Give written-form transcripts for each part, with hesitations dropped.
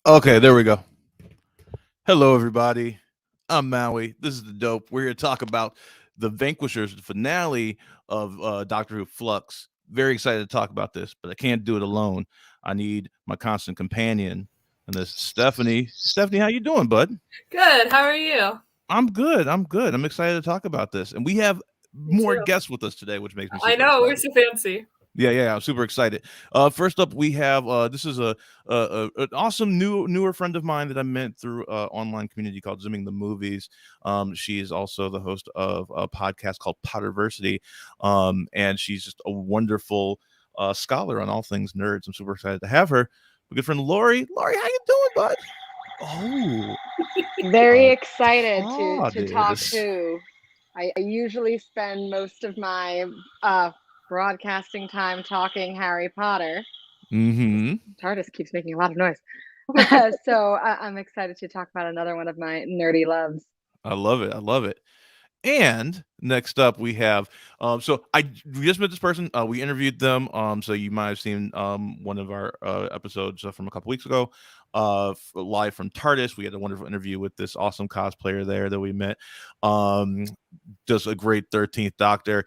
Okay, there we go. Hello, everybody. I'm Maui. This is the dope. We're here to talk about the Vanquishers, the finale of Doctor Who Flux. Very excited to talk about this, but I can't do it alone. I need my constant companion, and this is Stephanie. Stephanie, how you doing, bud? Good. How are you? I'm good. I'm good. I'm excited to talk about this, and we have Me more too. guests with us today, which makes me I super know. We're excited. so fancy. Yeah. I'm super excited. First up, we have this is an awesome newer friend of mine that I met through online community called Zooming the Movies. She is also the host of a podcast called Potterversity, and she's just a wonderful scholar on all things nerds. I'm super excited to have her. My good friend Laurie. Laurie, how you doing, bud? Oh, Very uh, excited to talk TARDIS. to. I usually spend most of my broadcasting time talking Harry Potter. Mm-hmm. TARDIS keeps making a lot of noise. So I'm excited to talk about another one of my nerdy loves. I love it. I love it. And next up, we have. We just met this person. We interviewed them. So you might have seen one of our episodes from a couple weeks ago, live from TARDIS. We had a wonderful interview with this awesome cosplayer there that we met. Um, does a great 13th Doctor.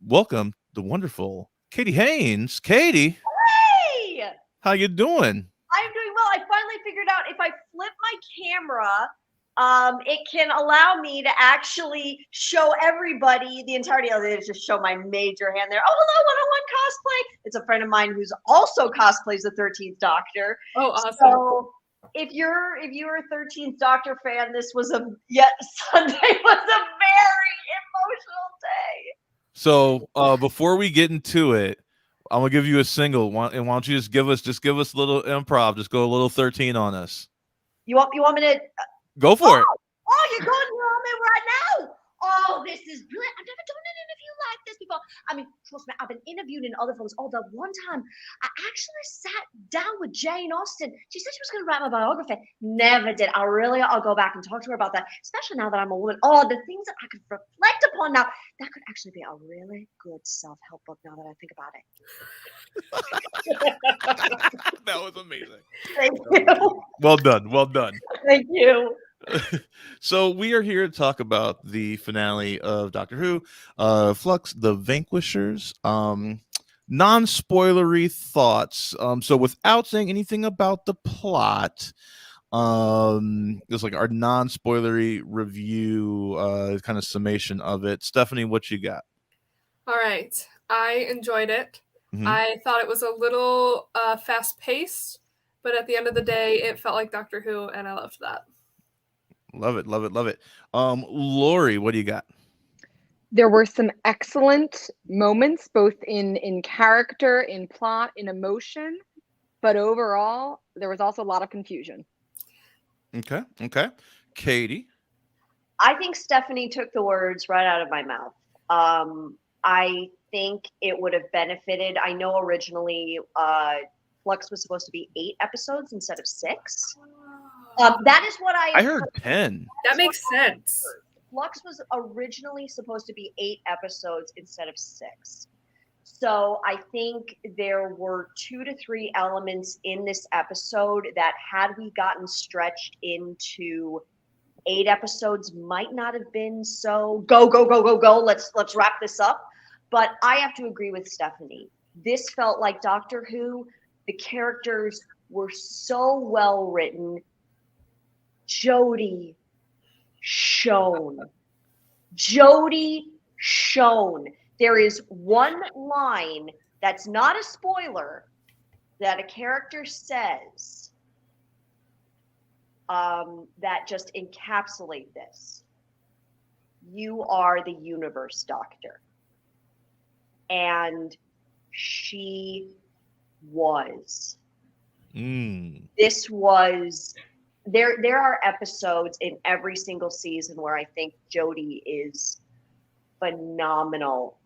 Welcome the wonderful Katie Haynes. Katie, Hey! how you doing? I'm doing well. I finally figured out if I flip my camera, it can allow me to actually show everybody the entirety of it. Just show my major hand there. Oh, hello, 101 cosplay. It's a friend of mine who's also cosplays the 13th Doctor. Oh, awesome. So if you're a 13th Doctor fan, this was Sunday was a very emotional day. So before we get into it, I'm gonna give you a single. And why don't you just give us a little improv? Just go a little 13 on us. You want me to? Go for it. Oh, you're going to me right now. Oh, this is brilliant. I've never done an interview like this before. I mean, trust me, I've been interviewed in other films. Oh, the one time I actually sat down with Jane Austen. She said she was going to write my biography. Never did. I'll go back and talk to her about that, especially now that I'm a woman. Oh, the things that I could reflect upon now. That could actually be a really good self-help book now that I think about it. That was amazing. Thank you. Well done. Well done. Thank you. So we are here to talk about the finale of Doctor Who, Flux, the Vanquishers. Non-spoilery thoughts. So without saying anything about the plot, just like our non-spoilery review, kind of summation of it. Stephanie, what you got? All right. I enjoyed it. Mhm. I thought it was a little fast paced, but at the end of the day, it felt like Doctor Who, and I loved that. Love it, love it, love it. Laurie, what do you got? There were some excellent moments, both in character, in plot, in emotion, but overall, there was also a lot of confusion. Okay. Katie. I think Stephanie took the words right out of my mouth. I think it would have benefited. I know originally Flux was supposed to be 8 episodes instead of 6. That is what I heard 10. That makes sense. Flux was originally supposed to be 8 episodes instead of 6. So I think there were 2 to 3 elements in this episode that had we gotten stretched into 8 episodes might not have been so go. Let's wrap this up. But I have to agree with Stephanie. This felt like Doctor Who. The characters were so well written. Jodie shone. There is one line that's not a spoiler that a character says that just encapsulate this. You are the universe, Doctor. And she was. This was there are episodes in every single season where I think Jodie is phenomenal.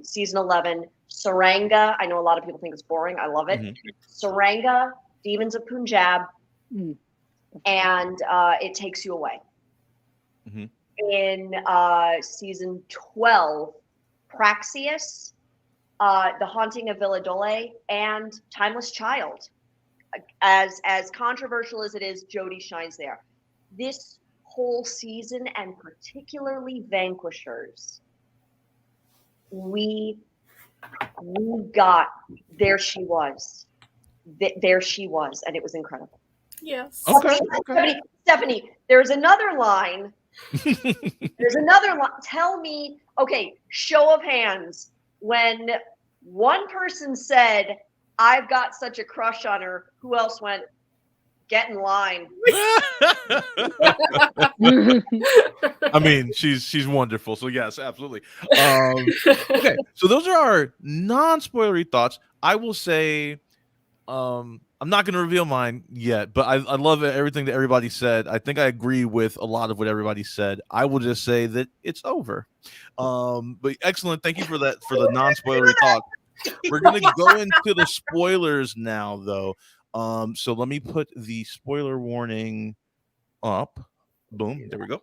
Season 11, Saranga. I know a lot of people think it's boring. I love it. Saranga, Demons of Punjab, and It Takes You Away. In season 12, Praxius, The Haunting of Villa Dole, and Timeless Child. as controversial as it is, Jodie shines there. This whole season, and particularly Vanquishers, we got, there she was, and it was incredible. Yes. Okay. Stephanie, there's another line. Tell me, okay, show of hands, when one person said, I've got such a crush on her, who else went, get in line? I mean, she's wonderful. So yes, absolutely. Okay, so those are our non-spoilery thoughts. I will say, I'm not going to reveal mine yet, but I love everything that everybody said. I think I agree with a lot of what everybody said. I will just say that it's over. But excellent. Thank you for that, for the non-spoilery talk. We're going to go into the spoilers now, though. So let me put the spoiler warning up. Boom. There we go.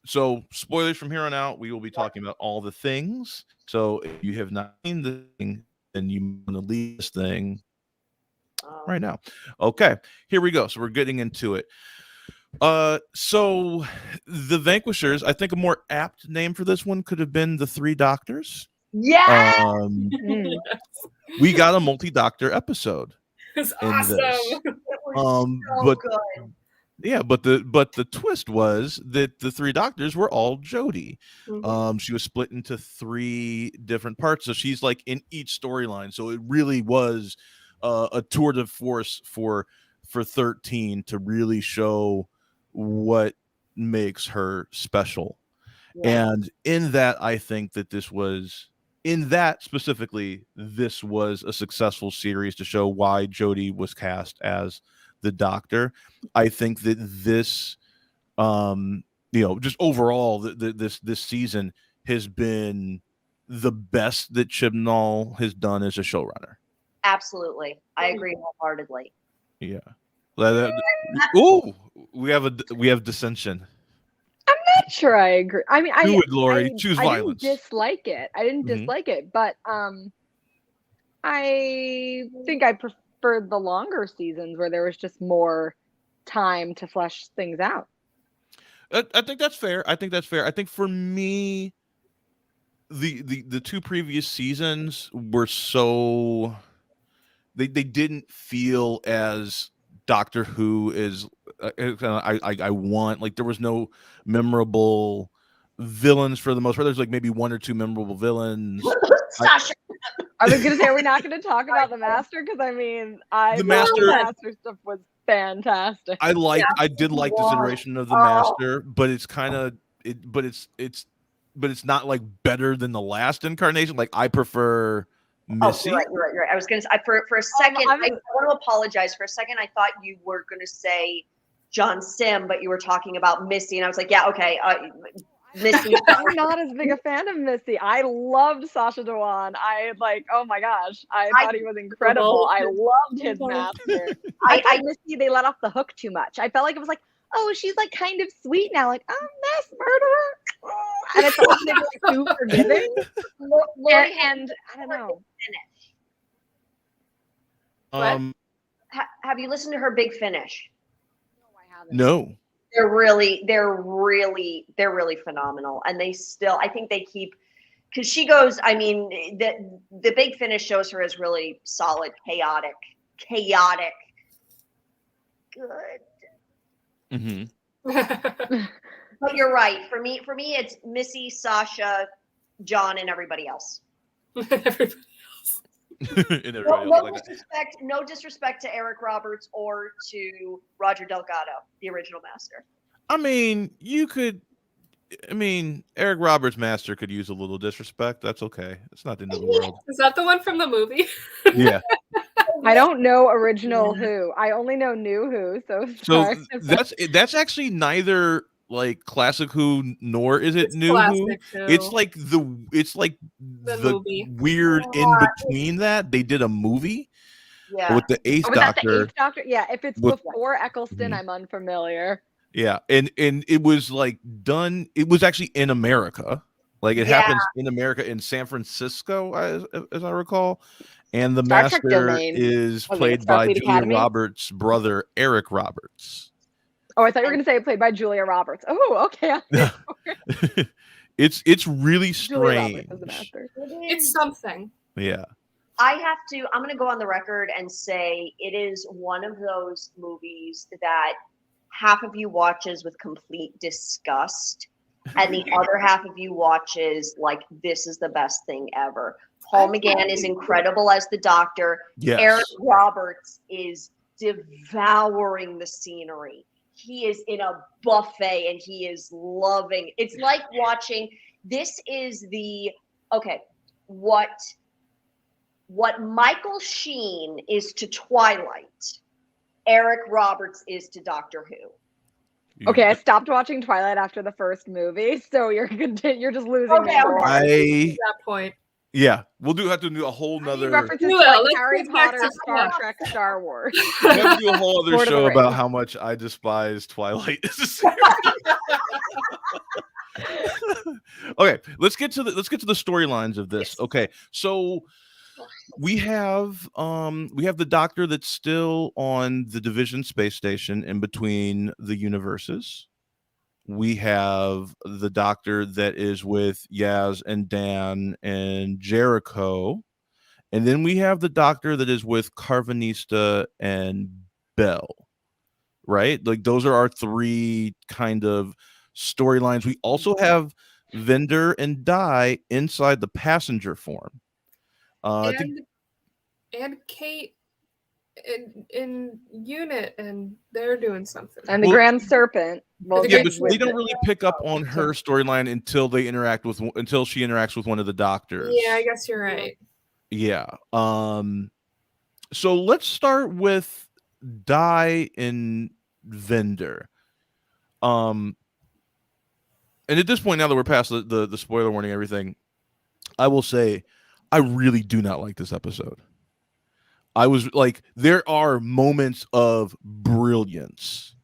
So spoilers from here on out. We will be talking about all the things. So if you have not seen the thing, then you want to leave this thing right now. Okay, here we go. So we're getting into it. So the Vanquishers, I think a more apt name for this one could have been the Three Doctors. Yeah. We got a multi-doctor episode. It's in awesome. this. It was so But good. yeah, but the twist was that the Three Doctors were all Jodie. She was split into 3 different parts, so she's like in each storyline. So it really was a tour de force for 13 to really show what makes her special. Yeah. And in that, I think that this was a successful series to show why Jodie was cast as the Doctor. I think that this, just overall, this season has been the best that Chibnall has done as a showrunner. Absolutely, I agree wholeheartedly. Yeah. Ooh, we have dissension. I'm not sure I agree. I mean, Do it, Laurie. Choose violence. I didn't dislike it. I didn't dislike it, but I think I preferred the longer seasons where there was just more time to flesh things out. I think that's fair. I think for me, the 2 previous seasons were so they didn't feel as Doctor Who is I want. Like, there was no memorable villains for the most part. There's like maybe 1 or 2 memorable villains. Sasha. I was gonna say, we're not gonna talk about the Master, because I mean, the Master stuff was fantastic. I did like this iteration of the Master, but it's kind of but it's not like better than the last incarnation. Like, I prefer Missy. Oh, you're right. I was gonna say, for a second, I want to apologize. For a second, I thought you were gonna say John Sim, but you were talking about Missy, and I was like, yeah, okay, Missy. I'm not as big a fan of Missy. I loved Sacha Dhawan. Oh my gosh, I thought he was incredible. I loved his Master. I thought Missy, they let off the hook too much. I felt like it was like, oh, she's like kind of sweet now, like, oh, mass murderer, and it's like they were too forgiving. And I don't know. Have you listened to her Big Finish? No, I haven't. No. They're really phenomenal, and I think they keep, because she goes, I mean, the Big Finish shows her as really solid, chaotic, good. But you're right. For me, it's Missy, Sasha, John, and everybody else. No disrespect to Eric Roberts or to Roger Delgado, the original Master. I mean, Eric Roberts' Master could use a little disrespect. That's okay. It's not the end of the world. Is that the one from the movie? Yeah. I don't know original Who. I only know new Who. So that's actually neither like classic Who nor is it new Who. It's like the weird in between that. They did a movie with the Eighth Doctor. Yeah, if it's before Eccleston, I'm unfamiliar. Yeah, and it was like done. It was actually in America. Like it happens in America in San Francisco, as I recall. And the Star Trek Master domain. is Was it played by Starfleet Julia Academy? Roberts' brother, Eric Roberts. Oh, I thought you were going to say played by Julia Roberts. Oh, okay. It's really Julia Roberts strange. as the Master. It's something. Yeah. I'm going to go on the record and say it is one of those movies that half of you watches with complete disgust and the other half of you watches like this is the best thing ever. Paul McGann is incredible as the Doctor. Yes. Eric Roberts is devouring the scenery. He is in a buffet and he is loving. It's like watching. This is the what Michael Sheen is to Twilight, Eric Roberts is to Doctor Who. Okay, I stopped watching Twilight after the first movie, so you're just losing me. At that point. Yeah, we'll have to do a whole nother references to like Harry Potter, Star Trek, Star Wars. We'll have to do a whole other Lord of the show about Rings. how much I despise Twilight as a series. Okay, let's get to the storylines of this. Okay, so we have the Doctor that's still on the Division space station in between the universes. We have the Doctor that is with Yaz and Dan and Jericho, and then we have the Doctor that is with Carvanista and Bell. Right, like those are our three kind of storylines. We also have Vendor and Di inside the passenger form. And Kate in unit, and they're doing something. And the Grand Serpent. But they don't really pick up on her storyline until she interacts with one of the Doctors. Yeah, I guess you're right. Yeah. So let's start with Di and Vendor. And at this point, now that we're past the spoiler warning and everything, I will say I really do not like this episode. I was like, there are moments of brilliance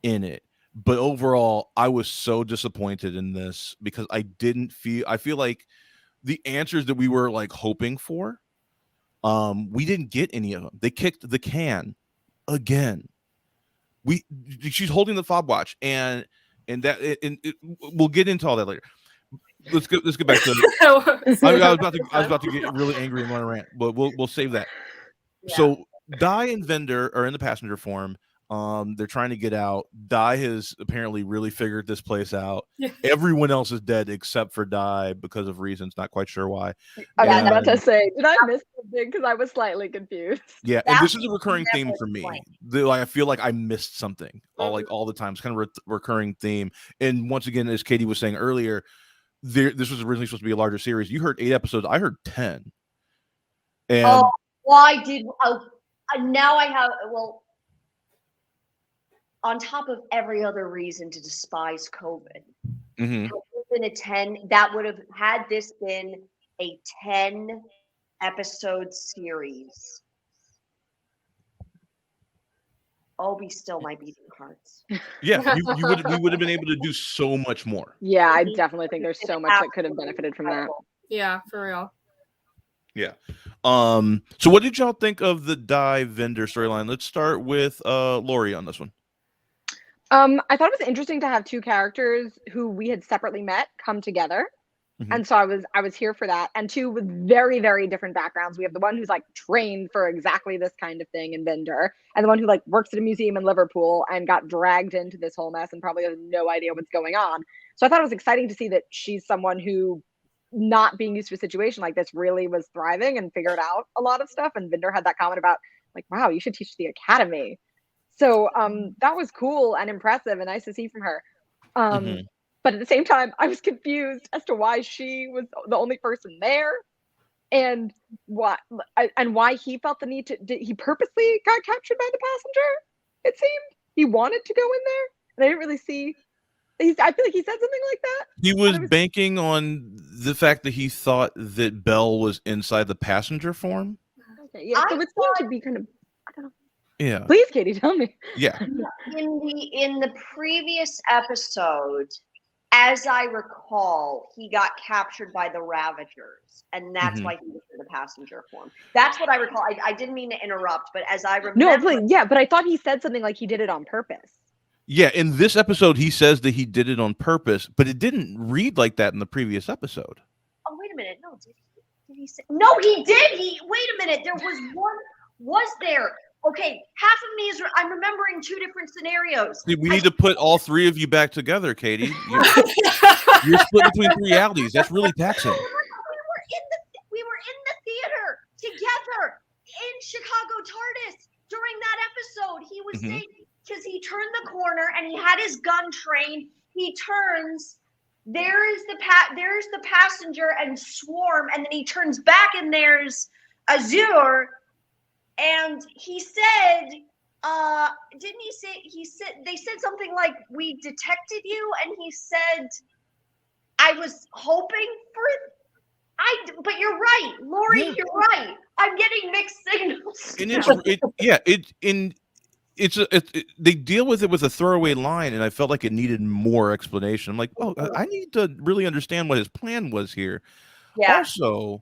in it, but overall, I was so disappointed in this because I feel like the answers that we were like hoping for, we didn't get any of them. They kicked the can again. She's holding the fob watch, and we'll get into all that later. Let's get back to I was about to get really angry and want to rant, but we'll save that. Yeah. So Di and Vendor are in the passenger form. They're trying to get out. Di has apparently really figured this place out. Yeah. Everyone else is dead except for Di because of reasons, not quite sure why. I was about to say, did I miss something? Because I was slightly confused. Yeah, and this is a recurring theme for me. I feel like I missed something all the time. It's kind of a recurring theme. And once again, as Katie was saying earlier, this was originally supposed to be a larger series. You heard 8 episodes. I heard 10. And now I have on top of every other reason to despise COVID. Mm-hmm. That would have had this been a 10 episode series. Obi still my beating hearts. Yeah, we would have been able to do so much more. Yeah, I definitely think there's so much that could have benefited from that. Yeah, for real. Yeah. So what did y'all think of the Di Vendor storyline? Let's start with Laurie on this one. I thought it was interesting to have two characters who we had separately met come together. Mm-hmm. And so I was here for that. And two with very, very different backgrounds. We have the one who's like trained for exactly this kind of thing in Vendor, and the one who like works at a museum in Liverpool and got dragged into this whole mess and probably has no idea what's going on. So I thought it was exciting to see that she's someone who, not being used to a situation like this, really was thriving and figured out a lot of stuff. And Vendor had that comment about like, wow, you should teach the academy. So that was cool and impressive and nice to see from her. Mm-hmm. But at the same time, I was confused as to why she was the only person there, and why he felt the need to. Did he purposely got captured by the passenger? It seemed he wanted to go in there, and I didn't really see. I feel like he said something like that. He was banking on the fact that he thought that Belle was inside the passenger form. Okay, yeah. So it seemed to be kind of. I don't know. Yeah. Please, Katie, tell me. Yeah. In the previous episode, As I recall, he got captured by the Ravagers, and that's why he was in the passenger form. That's what I recall. I didn't mean to interrupt, but as I remember... No, please, yeah, but I thought he said something like he did it on purpose. Yeah, in this episode, he says that he did it on purpose, but it didn't read like that in the previous episode. Oh, wait a minute. No, did he say... No, he did! Wait a minute. There was one... Was there... Okay, half of me is... I'm remembering two different scenarios. We need to put all three of you back together, Katie. You're split between three realities. That's really taxing. We were in the theater together in Chicago TARDIS during that episode. He was saying, because he turned the corner and he had his gun trained. He turns, there's the passenger and Swarm, and then he turns back and there's Azure. And he said, didn't he say, they said something like, we detected you, and he said, I was hoping for, but you're right, Laurie, you're right. I'm getting mixed signals. And they deal with it with a throwaway line, and I felt like it needed more explanation. I'm like, well, I need to really understand what his plan was here. Yeah. Also,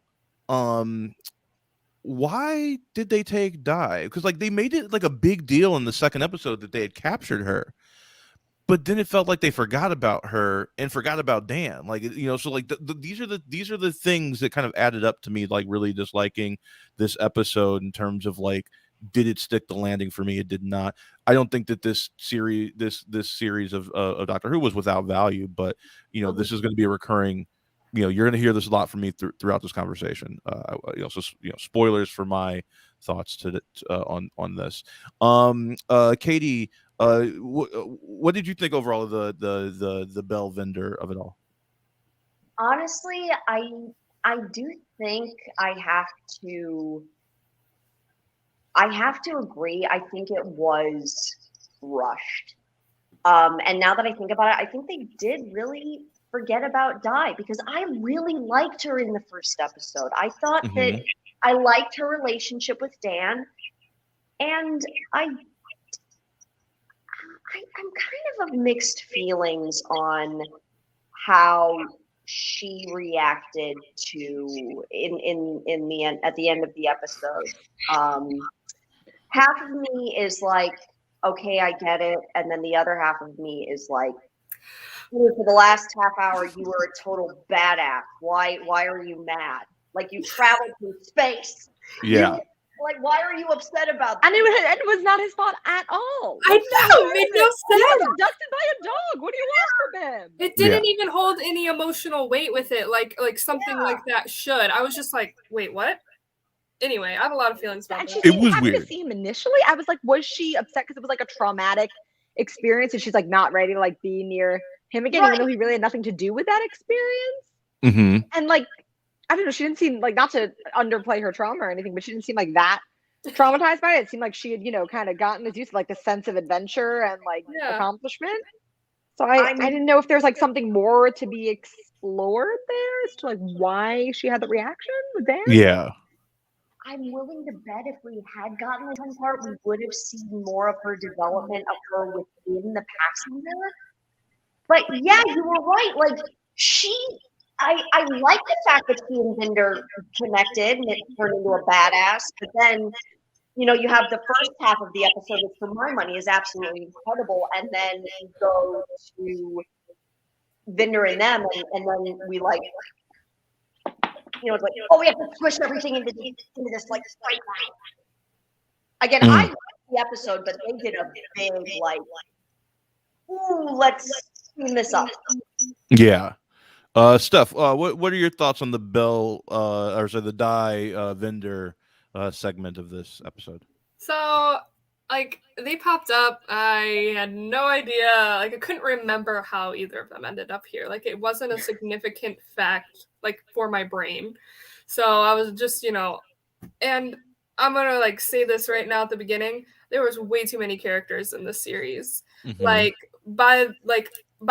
why did they take Di? Because like they made it like a big deal in the second episode that they had captured her, but then it felt like they forgot about her and forgot about Dan. Like, you know, so like these are the things that kind of added up to me, like really disliking this episode in terms of like, did it stick the landing for me? It did not. I don't think that this series of Doctor Who was without value, but you know, this is going to be a recurring. You know, you're going to hear this a lot from me throughout this conversation. So spoilers for my thoughts on this. Katie, what did you think overall of the Bell vendor of it all? Honestly, I do think I have to agree. I think it was rushed. And now that I think about it, I think they did really forget about Di, because I really liked her in the first episode. I thought that I liked her relationship with Dan, and I'm kind of mixed feelings on how she reacted to in the end, at the end of the episode. Half of me is like, okay, I get it, and then the other half of me is like, for the last half hour, you were a total badass. Why are you mad? Like, you traveled through space. Yeah. Like, why are you upset about that? And it was not his fault at all. I know. It made no sense. He was abducted by a dog. What do you want from him? It didn't even hold any emotional weight with it, like something like that should. I was just like, wait, what? Anyway, I have a lot of feelings about that. It was weird. To see him initially, I was like, was she upset because it was like a traumatic experience and she's like not ready to like be near him again, even though he really had nothing to do with that experience? And like, I don't know, she didn't seem like, not to underplay her trauma or anything, but she didn't seem like that traumatized by it. It seemed like she had, you know, kind of gotten as used to like the sense of adventure and like accomplishment. So I didn't know if there's like something more to be explored there as to like why she had the reaction with Dan. Yeah. I'm willing to bet if we had gotten this one part, we would have seen more of her development of her within the passenger. But yeah, you were right. Like, I like the fact that she and Vinder connected and it turned into a badass. But then, you know, you have the first half of the episode, which for my money is absolutely incredible. And then you go to Vinder and them, and then we like, you know, it's like, oh, we have to push everything into this like straight line. Again, I liked the episode, but they did a big like, ooh, let's clean this up. Yeah. Steph, what are your thoughts on the Bell the Di vendor segment of this episode? So, like, they popped up. I had no idea. Like, I couldn't remember how either of them ended up here. Like, it wasn't a significant fact, like, for my brain. So I was just, you know, and I'm gonna like say this right now at the beginning. There was way too many characters in this series. Like, by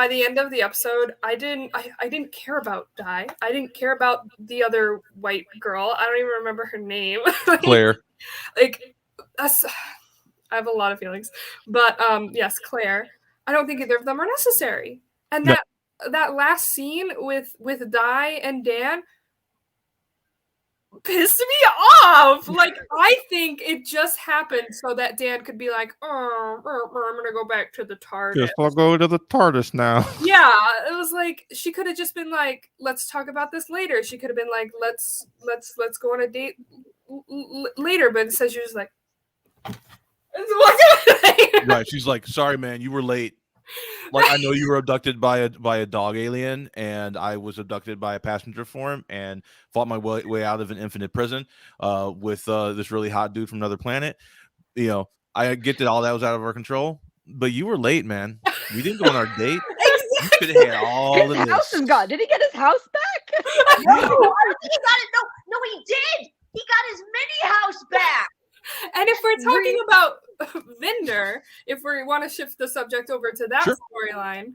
the end of the episode, I didn't care about Di. I didn't care about the other white girl. I don't even remember her name. Claire. Like, that's, I have a lot of feelings. But yes, Claire. I don't think either of them are necessary. And that last scene with Di and Dan pissed me off. Like, I think it just happened so that Dan could be like, oh, I'm gonna go back to the TARDIS. Guess I'll go to the TARDIS now. Yeah, it was like she could have just been like, let's talk about this later. She could have been like, let's go on a date later, but instead she was like, right. She's like, sorry, man, you were late. Like, I know you were abducted by a dog alien, and I was abducted by a passenger form and fought my way out of an infinite prison with this really hot dude from another planet. You know, I get that all that was out of our control, but you were late, man. We didn't go on our date. Exactly. You could have had all His of house this. is gone. Did he get his house back? No, I don't think he got it. No, he did. He got his mini house back. And if we're talking about Vinder, if we want to shift the subject over to that storyline,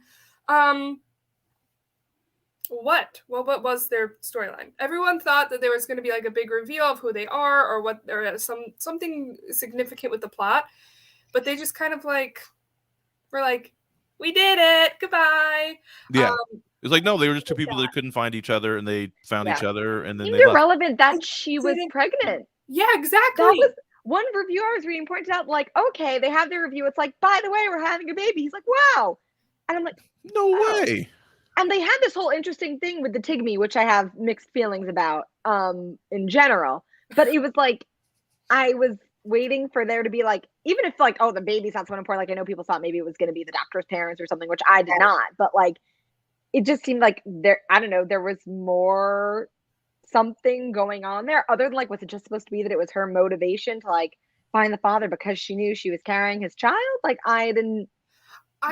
what was their storyline? Everyone thought that there was going to be like a big reveal of who they are or what, or something significant with the plot, but they just kind of like were like, we did it, goodbye. Yeah. It's like, no, they were just two people that couldn't find each other, and they found each other, and then Seemed they left. irrelevant that she was pregnant. Yeah, exactly. That was one review I was reading pointed out, like, okay, they have their review. It's like, by the way, we're having a baby. He's like, wow. And I'm like, no way. And they had this whole interesting thing with the Tigme, which I have mixed feelings about in general. But it was like, I was waiting for there to be like, even if like, oh, the baby's not so important. Like, I know people thought maybe it was going to be the Doctor's parents or something, which I did not. But like, it just seemed like I don't know, there was more something going on there other than like, was it just supposed to be that it was her motivation to like find the father because she knew she was carrying his child? Like, I didn't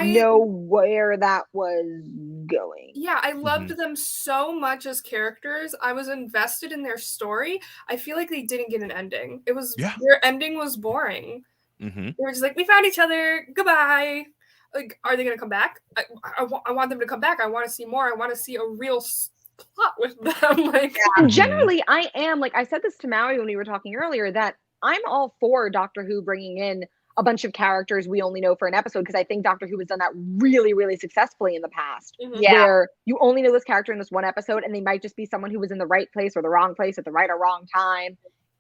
know where that was going. Yeah, I loved them so much as characters. I was invested in their story. I feel like they didn't get an ending. It was their ending was boring. They were just like, we found each other, goodbye. Like, are they gonna come back? I want them to come back. I want to see more. I want to see a real plot with them. Like, and generally, I am like, I said this to Maui when we were talking earlier, that I'm all for Doctor Who bringing in a bunch of characters we only know for an episode, because I think Doctor Who has done that really, really successfully in the past, where you only know this character in this one episode, and they might just be someone who was in the right place or the wrong place at the right or wrong time,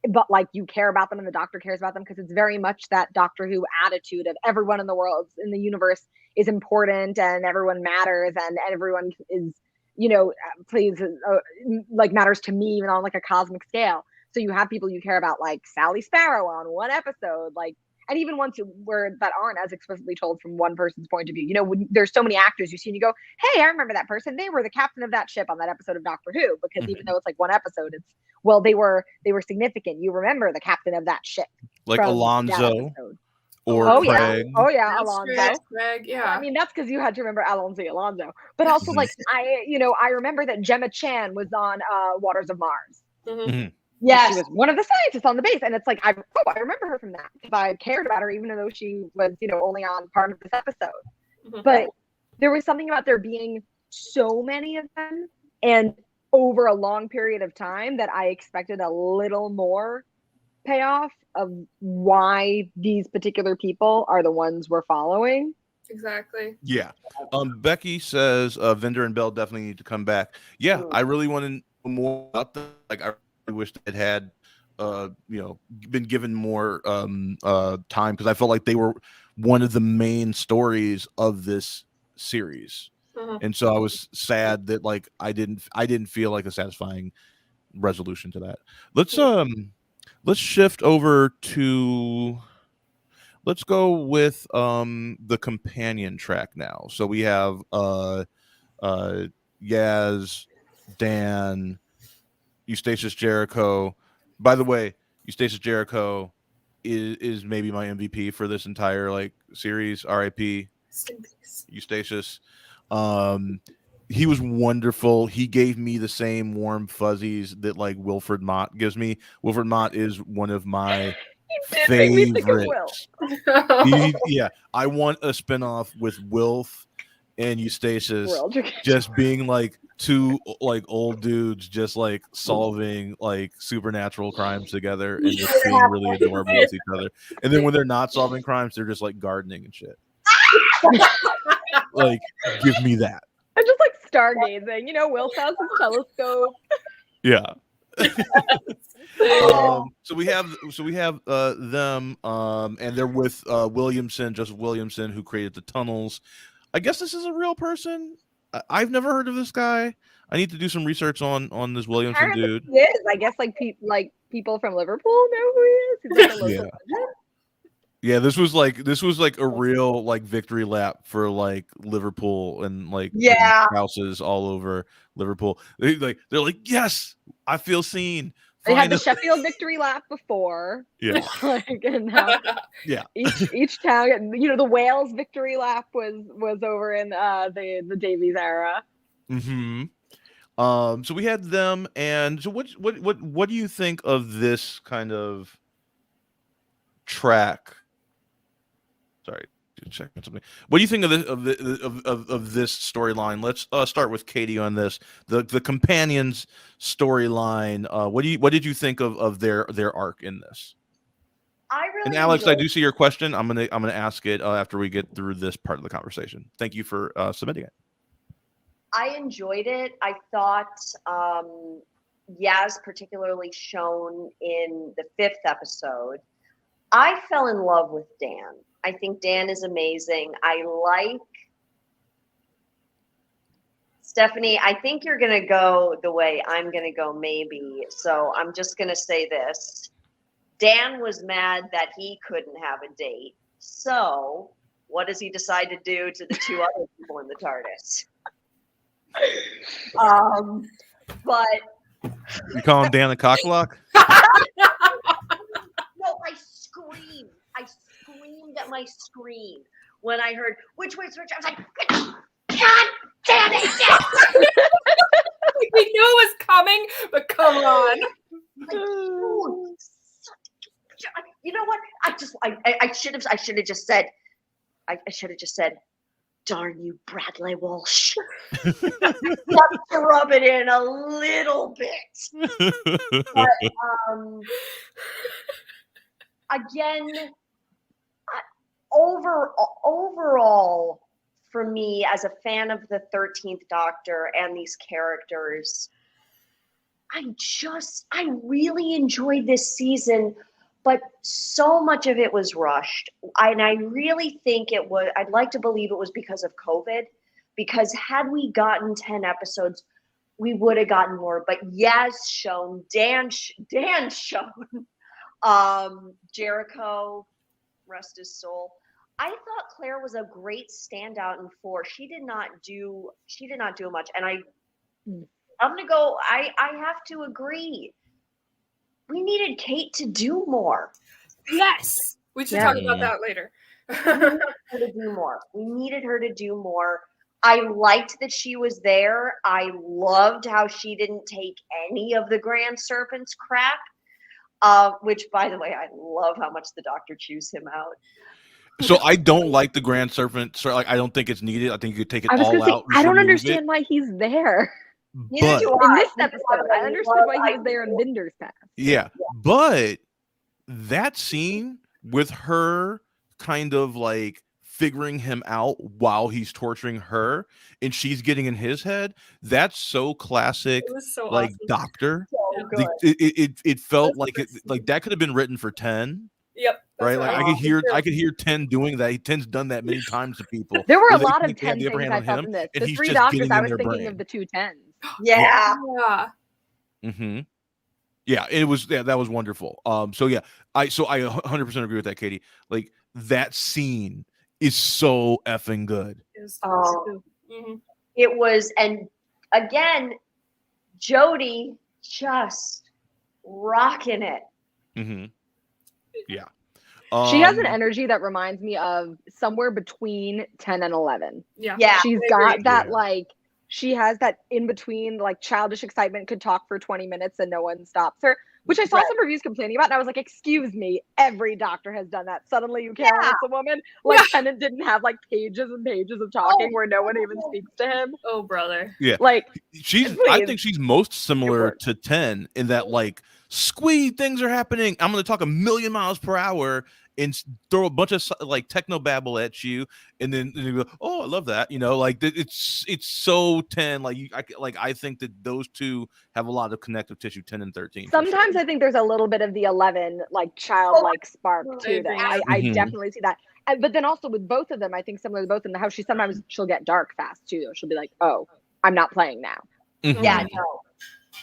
but like you care about them and the Doctor cares about them, because it's very much that Doctor Who attitude of everyone in the world, in the universe, is important and everyone matters and everyone is, you know, please, like matters to me even on like a cosmic scale. So you have people you care about, like Sally Sparrow on one episode, like, and even ones where that aren't as explicitly told from one person's point of view. You know, when there's so many actors you see and you go, hey, I remember that person. They were the captain of that ship on that episode of Doctor Who, because even though it's like one episode, it's, well, they were significant. You remember the captain of that ship. Like Alonzo or Craig. Alonzo. Craig, yeah. I mean, that's because you had to remember Alonzo. But also, like, I remember that Gemma Chan was on Waters of Mars. Yes, she was one of the scientists on the base, and it's like, I remember her from that, because I cared about her, even though she was, only on part of this episode. But there was something about there being so many of them, and over a long period of time, that I expected a little more payoff of why these particular people are the ones we're following. Exactly. Yeah. Becky says Vinder and Bell definitely need to come back. Yeah, I really want to know more about them. Like, I wish it had been given more time, because I felt like they were one of the main stories of this series, and so I was sad that like I didn't feel like a satisfying resolution to that. Let's shift over to, let's go with the companion track now. So we have Yaz, Dan, Eustace Jericho. By the way, Eustace Jericho is maybe my MVP for this entire like series. R.I.P. Eustace. He was wonderful. He gave me the same warm fuzzies that like Wilfred Mott gives me. Wilfred Mott is one of my favorites. I want a spinoff with Wilf and Eustace just being like two like old dudes just like solving like supernatural crimes together and just being really adorable with each other. And then when they're not solving crimes, they're just like gardening and shit. Like, give me that. I'm just like stargazing. You know, Will's house is telescope. Yeah. So we have them, and they're with Williamson, Joseph Williamson, who created the tunnels. I guess this is a real person. I've never heard of this guy. I need to do some research on this Williamson Apparently dude. he is. I guess like people from Liverpool know who he is. He's like a local legend. Yeah, this was like a real like victory lap for like Liverpool and like houses all over Liverpool. They're like, yes, I feel seen. They had the Sheffield victory lap before. Yeah. Like, and now each town, you know, the Wales victory lap was over in the Davies era. Mm-hmm. So we had them, and so what do you think of this kind of track? Sorry, checking something. What do you think of this storyline? Let's start with Katie on this. The companions storyline. What did you think of their arc in this? I really and Alex, I do see your question. I'm gonna ask it after we get through this part of the conversation. Thank you for submitting it. I enjoyed it. I thought Yaz, particularly shown in the 5th episode, I fell in love with Dan. I think Dan is amazing. I like Stephanie. I think you're going to go the way I'm going to go, maybe. So I'm just going to say this. Dan was mad that he couldn't have a date. So what does he decide to do to the 2 other people in the TARDIS? But you call him Dan the cockblock? No, I screamed at my screen when I heard which way switch. I was like, God damn it! We knew it was coming, but come on. Like, you know what? I should have just said. I should have just said, darn you, Bradley Walsh. Just to rub it in a little bit. But, again, overall, for me, as a fan of the 13th Doctor and these characters, I really enjoyed this season, but so much of it was rushed. And I really think I'd like to believe it was because of COVID, because had we gotten 10 episodes, we would have gotten more. But Yaz shown, Dan shown, Jericho, rest his soul. I thought Claire was a great standout in 4. She did not do much. And I'm gonna go, I have to agree. We needed Kate to do more. Yes. We should talk about that later. We needed her to do more. I liked that she was there. I loved how she didn't take any of the Grand Serpent's crap. Which, by the way, I love how much the Doctor chews him out. So I don't like the Grand Serpent. So I don't think it's needed. I think you could take it all out. I don't understand why he's there. But in this episode, I understood why he was there in Binder's past. Yeah, but that scene with her kind of like figuring him out while he's torturing her and she's getting in his head, that's so classic. It was so like awesome. Doctor. So It felt like that could have been written for 10. Yep. Right, like I could hear 10 doing that. 10's done that many times to people. There were a lot of 10 things I felt in this. and The he's 3 just Doctors, getting I in was their thinking brain. of the 2 10s. Yeah. Mm-hmm. Yeah, it was. Yeah, that was wonderful. So yeah, I 100% agree with that, Katie. Like that scene is so effing good. It was, and again, Jodie just rocking it. Mm-hmm. Yeah. She has an energy that reminds me of somewhere between 10 and 11. Yeah. She's got that like. She has that in between, like childish excitement, could talk for 20 minutes and no one stops her, which I saw some reviews complaining about. And I was like, excuse me, every Doctor has done that. Suddenly you care when it's a woman. Like Tennant didn't have like pages and pages of talking where no one even speaks to him. Oh, brother. Yeah. Like I think she's most similar to 10 in that like Squee, things are happening. I'm going to talk 1,000,000 miles per hour and throw a bunch of like techno babble at you, and then you go, oh, I love that. Like it's so 10. I think that those two have a lot of connective tissue. 10 and 13. Sometimes I think there's a little bit of the 11 like childlike spark to them. I definitely see that. But then also with both of them, I think similar to both of them, how she'll get dark fast too. She'll be like, oh, I'm not playing now. Mhm. Yeah, no.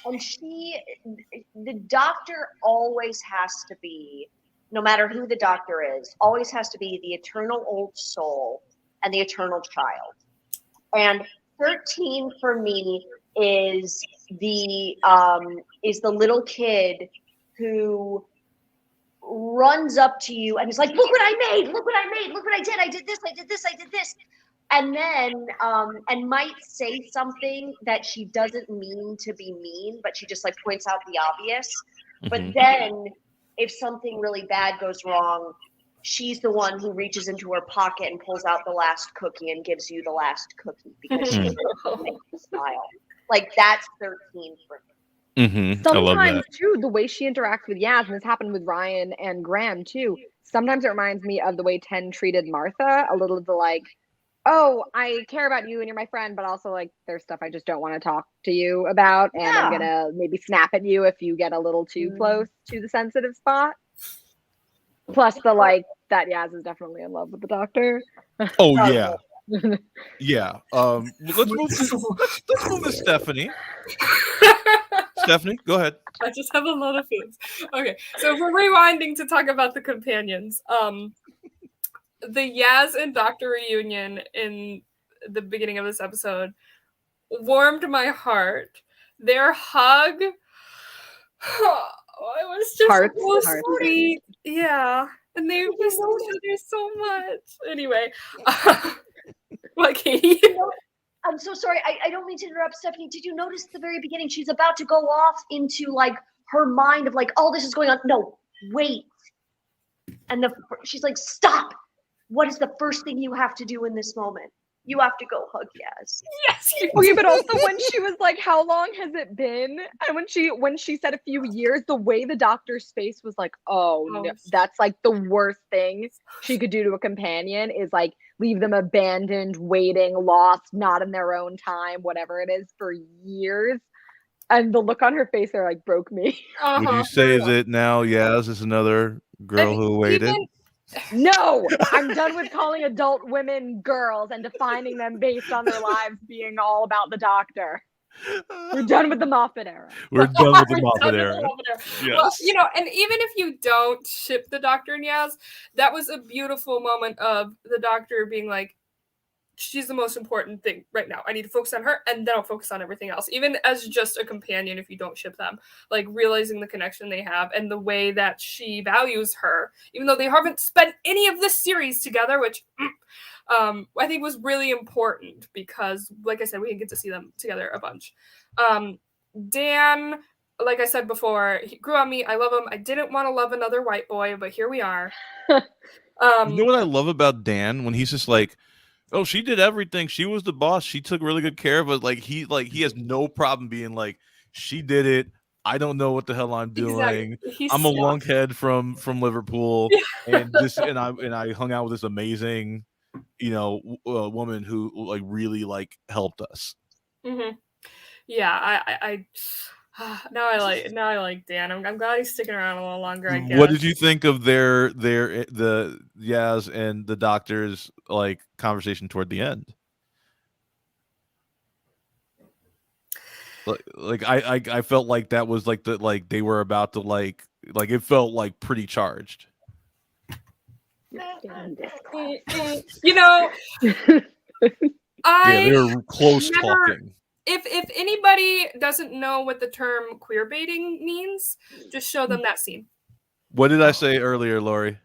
And the doctor always has to be, no matter who the doctor is, always has to be the eternal old soul and the eternal child. And 13 for me is the little kid who runs up to you and is like, look what I made, look what I made, look what I did this, I did this, I did this. And then and might say something that she doesn't mean to be mean, but she just like points out the obvious. But then if something really bad goes wrong, she's the one who reaches into her pocket and pulls out the last cookie and gives you the last cookie because she makes you smile. Like that's 13 for me. Sometimes too, the way she interacts with Yaz, and this happened with Ryan and Graham too. Sometimes it reminds me of the way 10 treated Martha, a little of the like, oh, I care about you and you're my friend, but also like there's stuff I just don't want to talk to you about, and I'm gonna maybe snap at you if you get a little too close to the sensitive spot. Plus the like that Yaz is definitely in love with the doctor. Oh yeah. Yeah. Let's move to Stephanie. Stephanie, go ahead. I just have a lot of feelings. Okay, so if we're rewinding to talk about the companions, the Yaz and Doctor reunion in the beginning of this episode warmed my heart. Their hug, it was just so sweet. Yeah, and they missed each other so much. Anyway, what, Katie? I'm so sorry. I don't mean to interrupt, Stephanie. Did you notice at the very beginning she's about to go off into like her mind of like, all this is going on. No, wait. And she's like, stop. What is the first thing you have to do in this moment? You have to go hug Yaz. Yes. Okay, but also when she was like, how long has it been? And when she said a few years, the way the doctor's face was like, oh no, that's like the worst thing she could do to a companion is like leave them abandoned, waiting, lost, not in their own time, whatever it is, for years. And the look on her face there like broke me. Would you say that now Yaz is another girl who waited? No, I'm done with calling adult women girls and defining them based on their lives being all about the doctor. We're done with the Moffat era. We're done with the Moffat era. Yes. Well, and even if you don't ship the Doctor and Yaz, that was a beautiful moment of the Doctor being like, she's the most important thing right now. I need to focus on her, and then I'll focus on everything else. Even as just a companion, if you don't ship them, like realizing the connection they have and the way that she values her, even though they haven't spent any of this series together, which I think was really important because, like I said, we didn't get to see them together a bunch. Dan, like I said before, he grew on me. I love him. I didn't want to love another white boy, but here we are. You know what I love about Dan when he's just like, oh, she did everything. She was the boss. She took really good care of it. He has no problem being like, she did it. I don't know what the hell I'm doing. Exactly. I'm a lunkhead from Liverpool, and I hung out with this amazing, woman who like really like helped us. Mm-hmm. Yeah, now I like Dan. I'm glad he's sticking around a little longer. I guess. What did you think of the Yaz and the Doctor's like conversation toward the end? I felt like that was like they were about to like it felt like pretty charged. They were close talking. If anybody doesn't know what the term queer baiting means, just show them that scene. What did I say earlier, Laurie?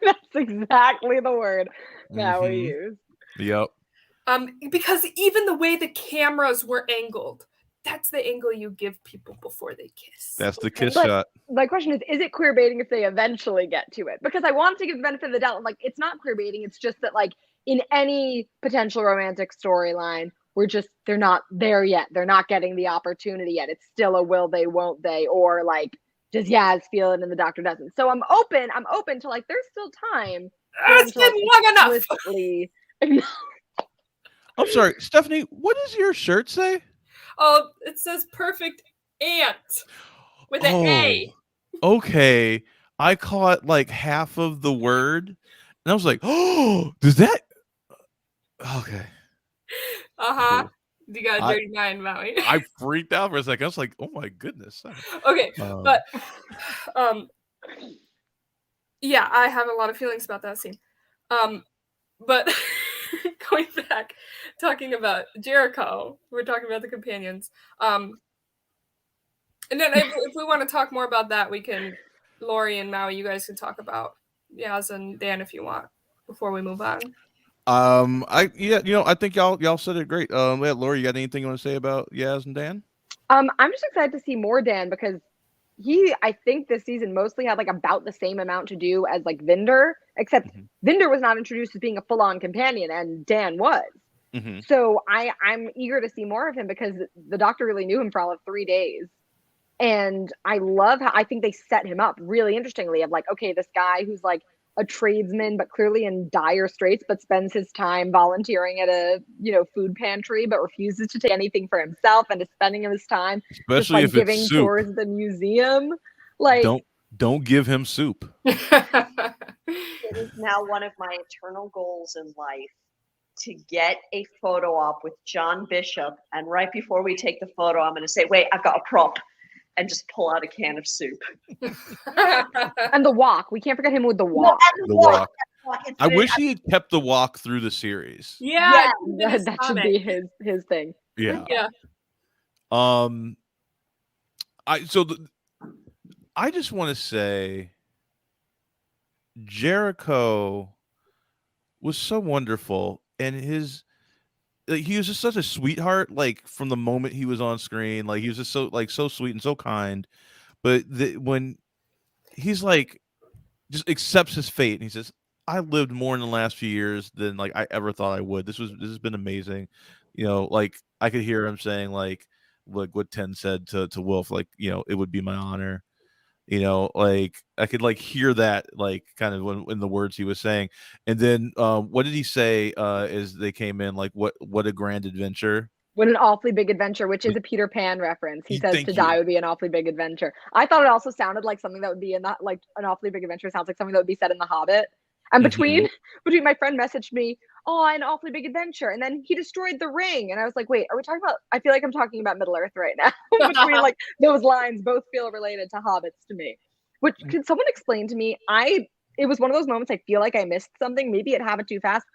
That's exactly the word that we use. Yep. Because even the way the cameras were angled, that's the angle you give people before they kiss. That's the kiss shot. My question is it queer baiting if they eventually get to it? Because I want to give the benefit of the doubt. Like, it's not queer baiting. It's just that, like, in any potential romantic storyline, they're not there yet. They're not getting the opportunity yet. It's still a will they, won't they, or like does Yaz feel it and the doctor doesn't? So I'm open to like, there's still time. It's been long enough. Explicitly I'm sorry, Stephanie, what does your shirt say? Oh, it says perfect aunt with an A. Okay. I caught like half of the word and I was like, oh, does that? Okay. Uh-huh. Cool. You got a dirty mind, Maui. I freaked out for a second. I was like, oh my goodness. Okay, but yeah, I have a lot of feelings about that scene. But going back, talking about Jericho, we're talking about the companions. And then if we want to talk more about that, we can, Laurie and Maui, you guys can talk about Yaz and Dan if you want before we move on. I think y'all said it great. Laurie, you got anything you want to say about Yaz and Dan? I'm just excited to see more Dan because I think this season mostly had like about the same amount to do as like Vinder, except Vinder was not introduced as being a full-on companion and Dan was. So I'm eager to see more of him because the doctor really knew him for all of 3 days. And I love how I think they set him up really interestingly of like, okay, this guy who's like a tradesman, but clearly in dire straits, but spends his time volunteering at a, food pantry, but refuses to take anything for himself and is spending his time especially just like if giving it's soup. towards the museum. Like, don't give him soup. It is now one of my eternal goals in life to get a photo op with John Bishop. And right before we take the photo, I'm going to say, wait, I've got a prop. And just pull out a can of soup. And the walk. We can't forget him with the walk. No, the walk. I wish he had kept the walk through the series. Yeah, that should be his thing. Yeah. Yeah. I just want to say Jericho was so wonderful, and he was just such a sweetheart. Like from the moment he was on screen, like he was just so sweet and so kind. But when he's like just accepts his fate, and he says, "I lived more in the last few years than like I ever thought I would. This has been amazing." Like I could hear him saying like what Ten said to Wolf, like it would be my honor. Like I could like hear that like kind of in the words he was saying. And then what did he say as they came in, like what a grand adventure, what an awfully big adventure, which is a Peter Pan reference. He says to die would be an awfully big adventure. I thought it also sounded like something that would be in that, like an awfully big adventure sounds like something that would be said in The Hobbit. And between my friend messaged me, oh, an awfully big adventure, and then he destroyed the ring, and I was like, wait, are we talking about? I feel like I'm talking about Middle Earth right now. Between like those lines, both feel related to hobbits to me. Which can someone explain to me? It was one of those moments I feel like I missed something. Maybe it happened too fast.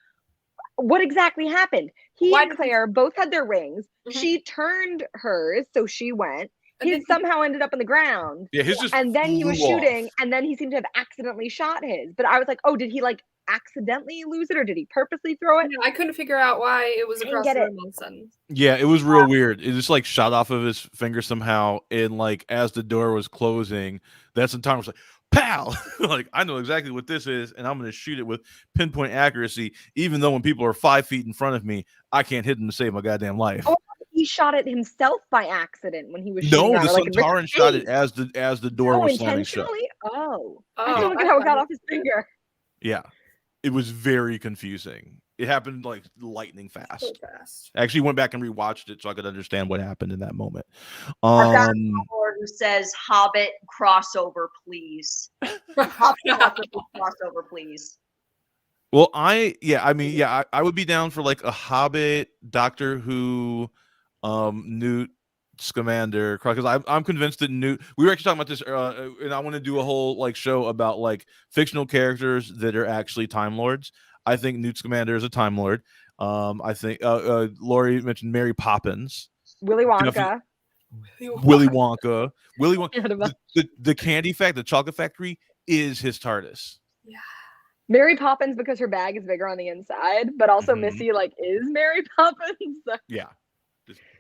What exactly happened? He and Claire both had their rings. She turned hers, so she went. His somehow ended up on the ground. Yeah, his just and then he was shooting, off. and then he seemed to have accidentally shot his. But I was like, oh, did he like accidentally lose it, or did he purposely throw it? Yeah, I couldn't figure out why it was across the room all of a sudden. Yeah, it was real weird. It just like shot off of his finger somehow, and like as the door was closing, that's the time I was like, pow! Like I know exactly what this is, and I'm gonna shoot it with pinpoint accuracy, even though when people are 5 feet in front of me, I can't hit them to save my goddamn life. Oh, he shot it himself by accident when he was no, shooting. The Centauran shot it as the door was slamming shut. Oh, I didn't look at how it got off his finger. Yeah, it was very confusing. It happened like lightning fast. So fast. I actually went back and rewatched it so I could understand what happened in that moment. I've got a follower who says Hobbit crossover, please. Hobbit crossover, please. Well, I would be down for like a Hobbit, Doctor Who, Newt Scamander, because I'm convinced that Newt. We were actually talking about this, and I want to do a whole like show about like fictional characters that are actually Time Lords. I think Newt Scamander is a Time Lord. I think Laurie mentioned Mary Poppins, Willy Wonka. Willy Wonka. The candy the chocolate factory is his TARDIS. Yeah. Mary Poppins because her bag is bigger on the inside, but also Missy like is Mary Poppins. Yeah.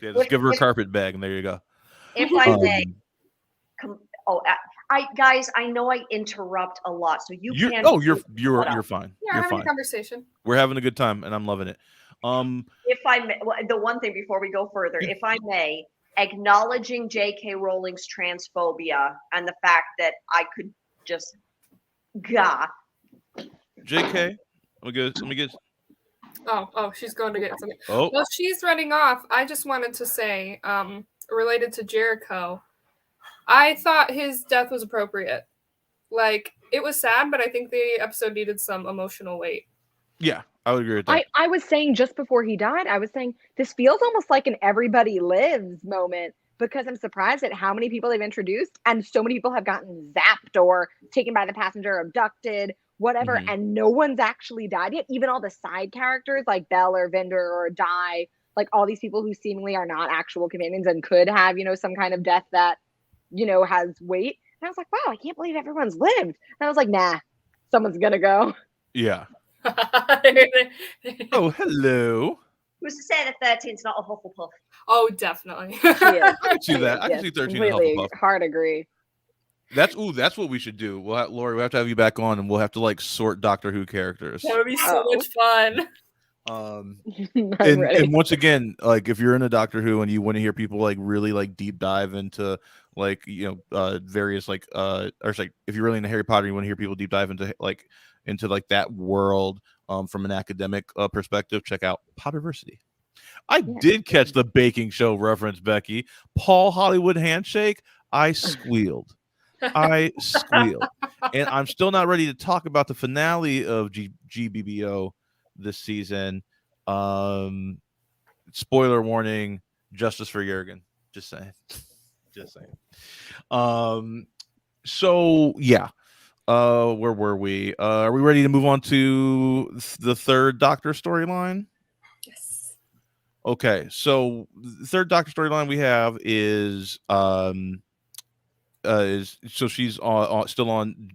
Just give her a carpet bag and there you go. If I may, guys, I know I interrupt a lot, so you can't. Oh, you're fine. Yeah, you're having fine. a conversation. We're having a good time, and I'm loving it. If I may, the one thing before we go further, if I may, acknowledging J.K. Rowling's transphobia and the fact that I could just, JK, let me get. Oh, she's going to get something. Oh, Well, she's running off. I just wanted to say, related to Jericho, I thought his death was appropriate. Like, it was sad, but I think the episode needed some emotional weight. yeah, I would agree with that. I was saying just before he died, I was saying this feels almost like an Everybody Lives moment, because I'm surprised at how many people they've introduced, and so many people have gotten zapped or taken by the passenger, abducted, whatever, and no one's actually died yet. Even all the side characters like Belle or Vinder or Di, like all these people who seemingly are not actual companions and could have, some kind of death that, has weight. And I was like, wow, I can't believe everyone's lived. And I was like, nah, someone's gonna go. Yeah. Oh, hello. Who's to say that 13's not a Hufflepuff? Oh, definitely. She is. I can see that. I can Yes, see 13 completely and Hufflepuff. hard agree. That's what we should do. Laurie, we'll have to have you back on, and we'll have to like sort Doctor Who characters. That would be so much fun. And once again, like if you're into Doctor Who and you want to hear people like really like deep dive into like various like or like if you're really into Harry Potter, you want to hear people deep dive into that world from an academic perspective, check out Potterversity. I did catch the baking show reference, Becky. Paul Hollywood handshake. I squealed. And I'm still not ready to talk about the finale of GBBO this season. Spoiler warning, justice for Jurgen. Just saying. So yeah. Where were we? Are we ready to move on to the third Doctor storyline? Yes. Okay, so the third Doctor storyline we have is she's still on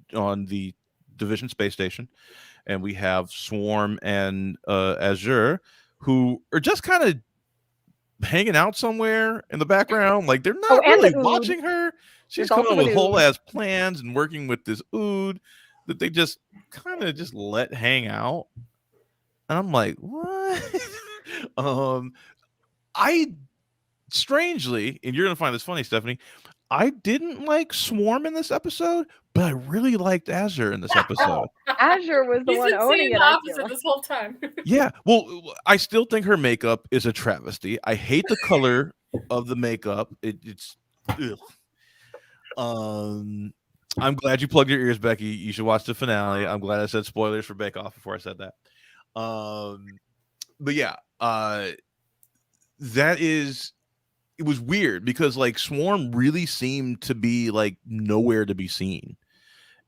the Division space station, and we have Swarm and Azure, who are just kind of hanging out somewhere in the background, like they're not really watching her. She's coming up with whole ass plans and working with this Ood that they just kind of just let hang out. And I'm like, what? I strangely, and you're gonna find this funny, Stephanie, I didn't like Swarm in this episode, but I really liked Azure in this episode. Azure was the one owning it. The opposite this whole time. Yeah, well, I still think her makeup is a travesty. I hate the color of the makeup. It's ugh. I'm glad you plugged your ears, Becky. You should watch the finale. I'm glad I said spoilers for Bake Off before I said that. But yeah, it was weird because like Swarm really seemed to be like nowhere to be seen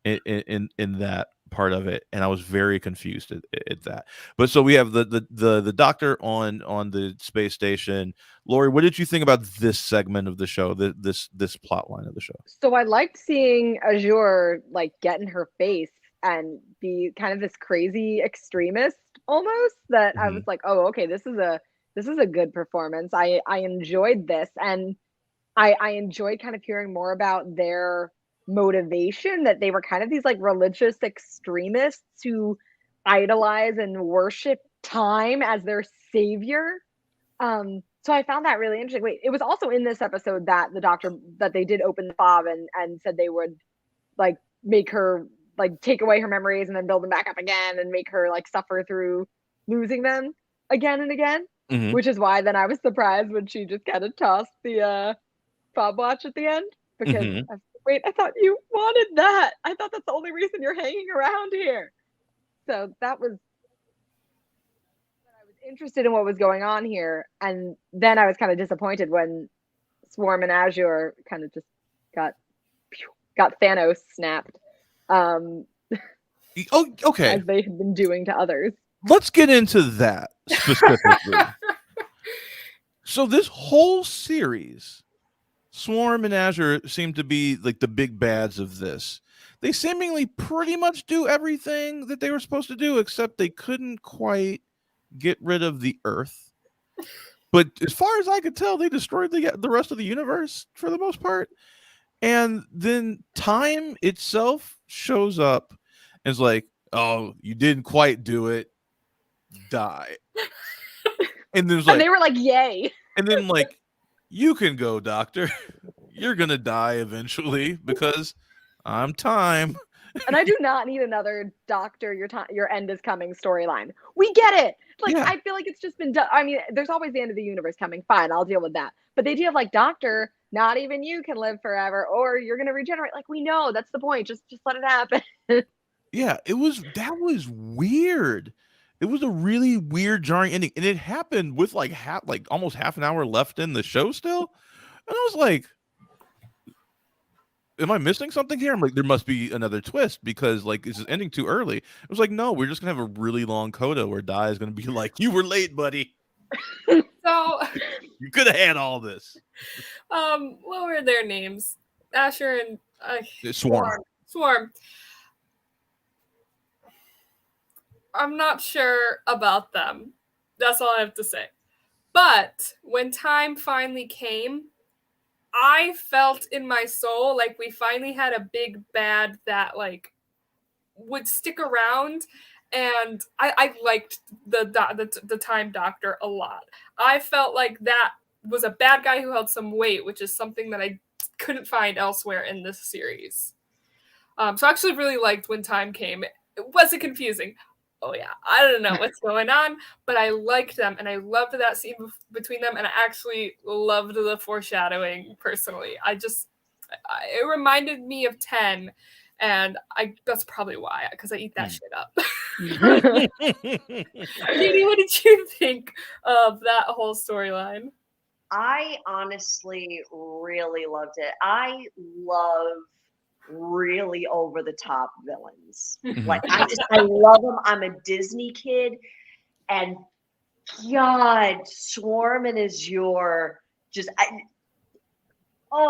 in that part of it, and I was very confused at that. But so we have the Doctor on the space station. Laurie, what did you think about this segment of the show, this plot line of the show? So I liked seeing Azure like get in her face and be kind of this crazy extremist almost, that I was like, oh, okay, this is a good performance. I enjoyed this, and I enjoyed kind of hearing more about their motivation, that they were kind of these like religious extremists who idolize and worship time as their savior. So I found that really interesting. Wait, it was also in this episode that the Doctor, that they did open the fob and said they would like make her like take away her memories and then build them back up again and make her like suffer through losing them again and again. Which is why then I was surprised when she just kind of tossed the fob watch at the end, because wait, I thought you wanted that. I thought that's the only reason you're hanging around here. So that was, I was interested in what was going on here, and then I was kind of disappointed when Swarm and Azure kind of just got Thanos snapped. Okay. As they had been doing to others. Let's get into that specifically. So this whole series, Swarm and Azure seem to be like the big bads of this. They seemingly pretty much do everything that they were supposed to do, except they couldn't quite get rid of the Earth. But as far as I could tell, they destroyed the rest of the universe for the most part. And then time itself shows up and is like, oh, you didn't quite do it. Die. And then and they were like, yay. And then like you can go, Doctor. You're gonna die eventually because I'm time. And I do not need another Doctor, your end is coming storyline. We get it. Like, Yeah. I feel like it's just been done. I mean, there's always the end of the universe coming. Fine, I'll deal with that. But the idea of like, Doctor, not even you can live forever, or you're gonna regenerate. Like, we know that's the point. Just let it happen. Yeah, that was weird. It was a really weird, jarring ending, and it happened with like almost half an hour left in the show still. And I was like, am I missing something here? I'm like, there must be another twist because like is this ending too early? It was like, no, we're just gonna have a really long coda where Dai is gonna be like, you were late, buddy. So You could have had all this. what were their names? Asher and Swarm. Swarm. I'm not sure about them. That's all I have to say. But when time finally came, I felt in my soul like we finally had a big bad that like would stick around, and I liked the Time Doctor a lot. I felt like that was a bad guy who held some weight, which is something that I couldn't find elsewhere in this series. So I actually really liked when time came. It wasn't confusing. Oh yeah, I don't know what's going on, but I liked them, and I loved that scene between them, and I actually loved the foreshadowing personally. It reminded me of 10, and that's probably why, because I eat that shit up. Katie, what did you think of that whole storyline? I honestly really loved it. I love really over the top villains. Like I love them. I'm a Disney kid, and God, Swarm and Azure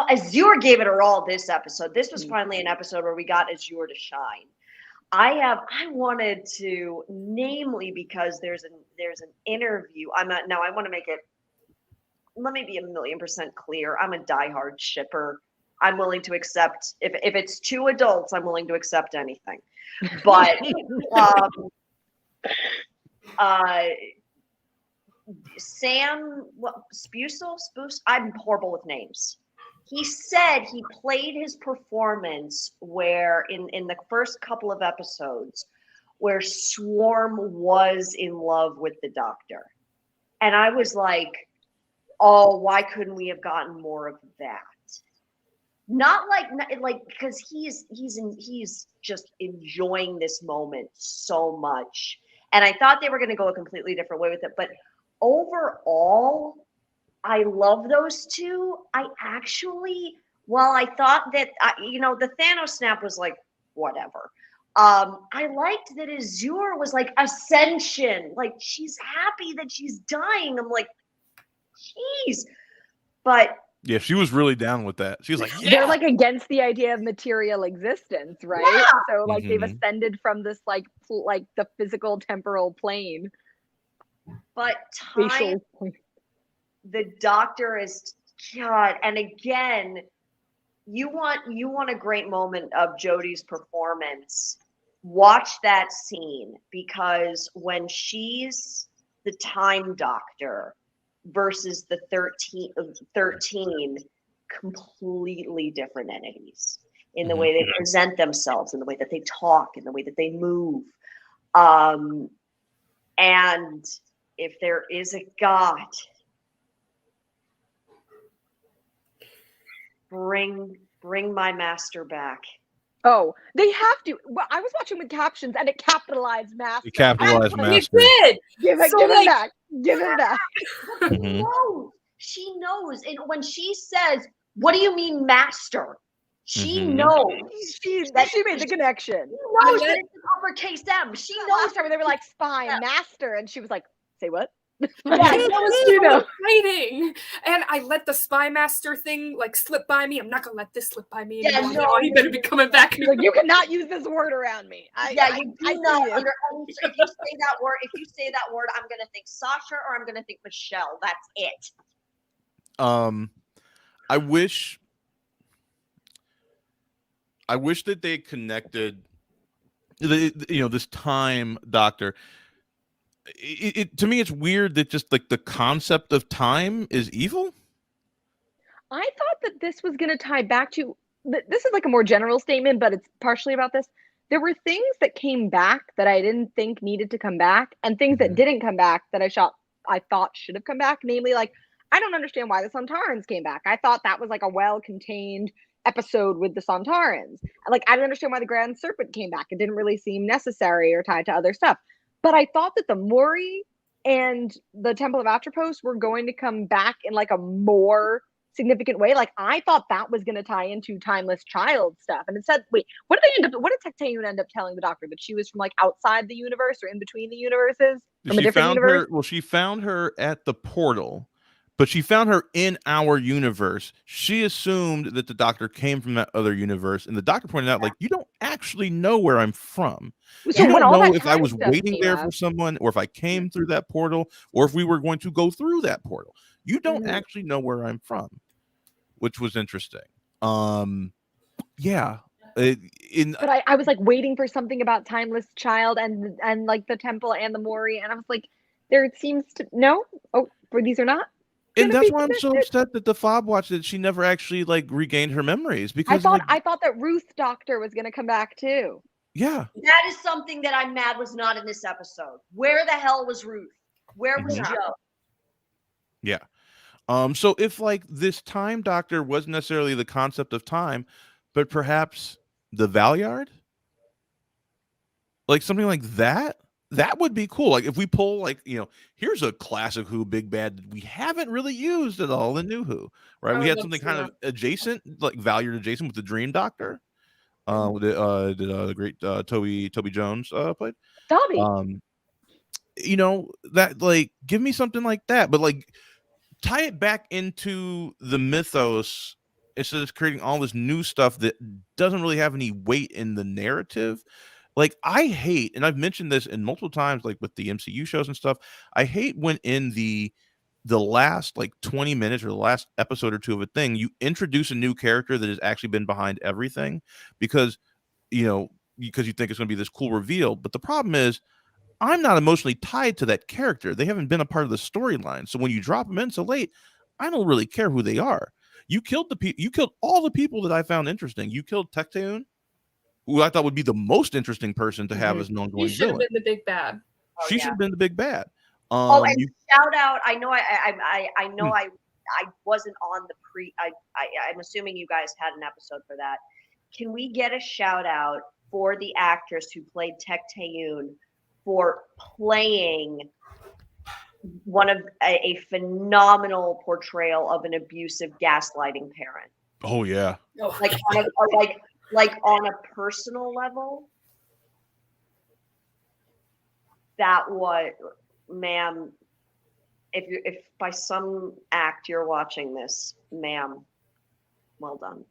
Azure gave it her all this episode. This was finally an episode where we got Azure to shine. I wanted to, namely because there's an interview. I want to make it. Let me be 1,000,000% clear. I'm a diehard shipper. I'm willing to accept if it's two adults, I'm willing to accept anything. But Sam Spruce, I'm horrible with names. He said he played his performance where in the first couple of episodes where Swarm was in love with the Doctor. And I was like, oh, why couldn't we have gotten more of that? Not like because he's just enjoying this moment so much, and I thought they were going to go a completely different way with it. But overall, I love those two. I actually, while I thought that the Thanos snap was like whatever, I liked that Azure was like ascension, like she's happy that she's dying. I'm like, jeez, but. Yeah, she was really down with that. She was like, yeah. They're like against the idea of material existence, right? Yeah. So like they've ascended from this like the physical temporal plane. But time, the Doctor is God, and again, you want a great moment of Jodie's performance. Watch that scene, because when she's the Time Doctor versus the 13 completely different entities in the way they present themselves, in the way that they talk, in the way that they move. And if there is a God, bring my master back. Oh, they have to. Well, I was watching with captions, and it capitalized master. It capitalized master. It did. Give it back. Give it back. She knows. And when she says, "What do you mean, master?" She knows. She made the connection. She knows that it's an uppercase M. She knows. Last time they were like spy master, and she was like, "Say what?" Yeah, that was so exciting. And I let the spy master thing like slip by me. I'm not gonna let this slip by me anymore. Yeah, no, he better be coming back. Like, you cannot use this word around me. You do not. If you say that word, I'm gonna think Sasha or I'm gonna think Michelle. That's it. I wish that they connected this Time Doctor. It to me, it's weird that just like the concept of time is evil. I thought that this was going to tie back to this is like a more general statement, but it's partially about this. There were things that came back that I didn't think needed to come back, and things that didn't come back that I thought should have come back. Namely, like, I don't understand why the Sontarans came back. I thought that was like a well-contained episode with the Sontarans. Like, I didn't understand why the Grand Serpent came back. It didn't really seem necessary or tied to other stuff. But I thought that the Maui and the Temple of Atropos were going to come back in like a more significant way. Like, I thought that was going to tie into Timeless Child stuff. And it said, wait, what did Tecteun end up telling the Doctor? That she was from like outside the universe or in between the universes? From a different universe? She found her at the portal, but she found her in our universe. She assumed that the Doctor came from that other universe, and the Doctor pointed out, like, you don't actually know where I'm from. So you when don't all know that if I was stuff waiting came there up, for someone, or if I came through that portal, or if we were going to go through that portal. You don't actually know where I'm from, which was interesting. Yeah. But I was like waiting for something about Timeless Child and like the temple and the Maui, and I was like, there seems to these are not. And that's why I'm so upset that the fob watch that she never actually like regained her memories, because I thought that Ruth Doctor was gonna come back too. Yeah. That is something that I'm mad was not in this episode. Where the hell was Ruth? Where was Joe? Yeah. So if like this Time Doctor wasn't necessarily the concept of time, but perhaps the Valyard, like something like that, that would be cool. Like if we pull, like, here's a classic Who big bad that we haven't really used at all in New Who, right? We had something kind of adjacent, like Valyard adjacent, with the Dream Doctor. The great Toby Jones played. Dobby. That, like, give me something like that, but like tie it back into the mythos instead of creating all this new stuff that doesn't really have any weight in the narrative. Like, I hate, and I've mentioned this in multiple times, like with the MCU shows and stuff, I hate when in the last like 20 minutes or the last episode or two of a thing, you introduce a new character that has actually been behind everything because you think it's going to be this cool reveal. But the problem is, I'm not emotionally tied to that character. They haven't been a part of the storyline. So when you drop them in so late, I don't really care who they are. You killed all the people that I found interesting. You killed Tecteun, who I thought would be the most interesting person to have as an ongoing villain. He should have been the big bad. She should have been the big bad. And shout out! I know I know I wasn't on the I'm assuming you guys had an episode for that. Can we get a shout out for the actress who played Tecteun for playing one of a phenomenal portrayal of an abusive, gaslighting parent? Oh yeah. Like on a personal level, that was, ma'am, if by some act you're watching this, ma'am, well done.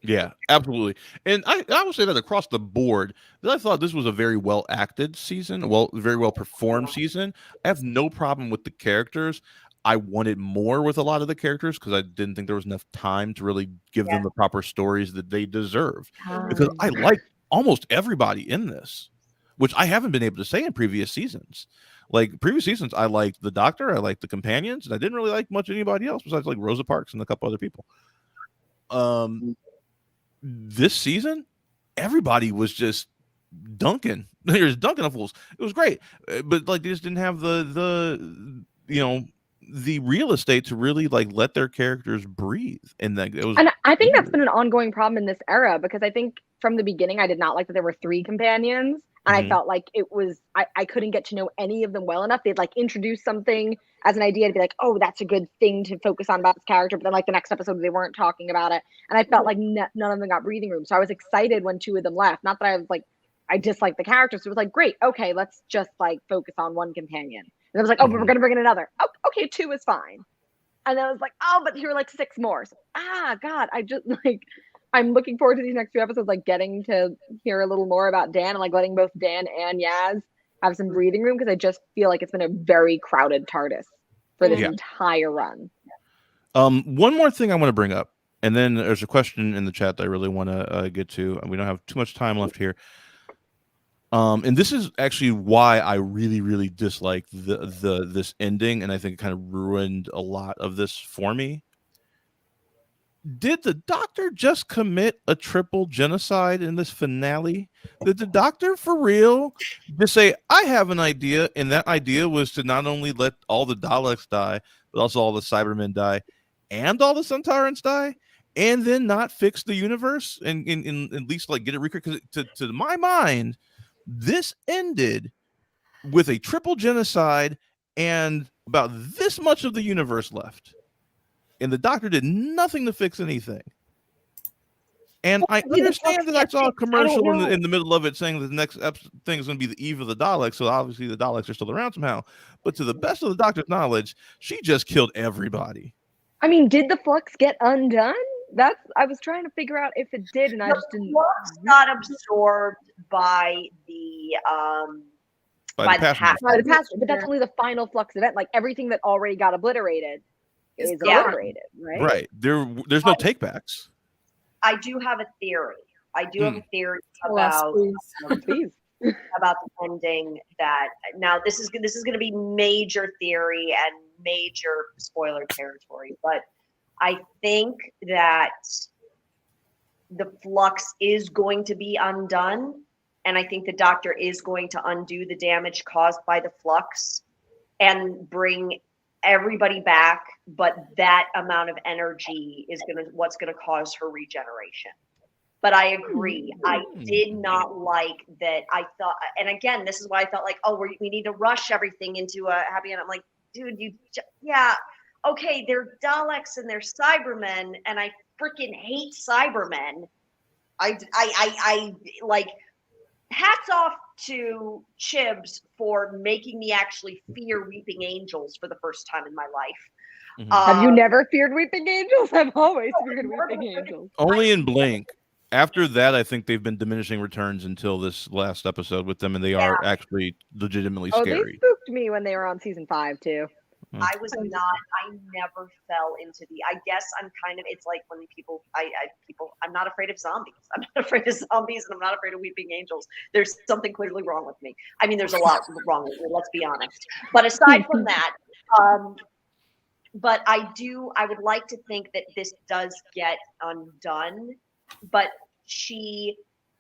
Yeah, absolutely. And I will say that across the board, that I thought this was a very well acted season, very well performed season. I have no problem with the characters. I wanted more with a lot of the characters because I didn't think there was enough time to really give them the proper stories that they deserved. Because I like almost everybody in this, which I haven't been able to say in previous seasons. Like previous seasons, I liked the Doctor, I liked the companions, and I didn't really like much anybody else besides like Rosa Parks and a couple other people. This season, everybody was just dunking. They were dunking of fools. It was great, but like they just didn't have the real estate to really like let their characters breathe. And like it was. And I think that's been an ongoing problem in this era because I think from the beginning I did not like that there were 3 companions. And I felt like it was, I couldn't get to know any of them well enough. They'd like introduce something as an idea to be like, oh, that's a good thing to focus on about this character. But then like the next episode, they weren't talking about it. And I felt like none of them got breathing room. So I was excited when 2 of them left. Not that I was like, I disliked the characters. So it was like, great. Okay, let's just like focus on one companion. And I was like, oh, but we're going to bring in another. Oh, okay, 2 is fine. And then I was like, oh, but here are like 6 more. So, God, I just like... I'm looking forward to these next 2 episodes, like getting to hear a little more about Dan and like letting both Dan and Yaz have some breathing room because I just feel like it's been a very crowded TARDIS for this entire run. One more thing I want to bring up, and then there's a question in the chat that I really want to get to. We don't have too much time left here. And this is actually why I really, really dislike this ending, and I think it kind of ruined a lot of this for me. did the Doctor just commit a triple genocide in this finale? Did the Doctor for real just say, I have an idea, and that idea was to not only let all the Daleks die, but also all the Cybermen die, and all the Centaurans die, and then not fix the universe and at least like get it recreated? Because to my mind, this ended with a triple genocide and about this much of the universe left. And the Doctor did nothing to fix anything. And I understand that I saw a commercial in the middle of it saying that the next thing is going to be the eve of the Daleks, so obviously the Daleks are still around somehow. But to the best of the Doctor's knowledge, she just killed everybody. I mean, did the Flux get undone? I was trying to figure out if it did, and I just didn't. The Flux got absorbed by the By the passenger, but that's only the final Flux event. Like everything that already got obliterated is obliterated, right? Right. There's no takebacks. I do have a theory. About about the ending. That now this is going to be major theory and major spoiler territory, but I think that the Flux is going to be undone, and I think the Doctor is going to undo the damage caused by the Flux and bring everybody back, but that amount of energy is what's gonna cause her regeneration. But I agree. I did not like that. I thought, and again, this is why I felt like, oh, we need to rush everything into a happy end. I'm like, dude, okay, they're Daleks and they're Cybermen, and I freaking hate Cybermen. I like. Hats off to Chibs for making me actually fear Weeping Angels for the first time in my life. Have you never feared Weeping Angels? I've always feared Weeping Angels. Only in Blink. After that, I think they've been diminishing returns until this last episode with them, and they are actually legitimately scary. They spooked me when they were on season 5 too. I never fell into I guess I'm kind of, it's like when people, I'm not afraid of zombies. I'm not afraid of zombies, and I'm not afraid of Weeping Angels. There's something clearly wrong with me. I mean, there's a lot wrong with me, let's be honest. But aside from that, but I would like to think that this does get undone, but she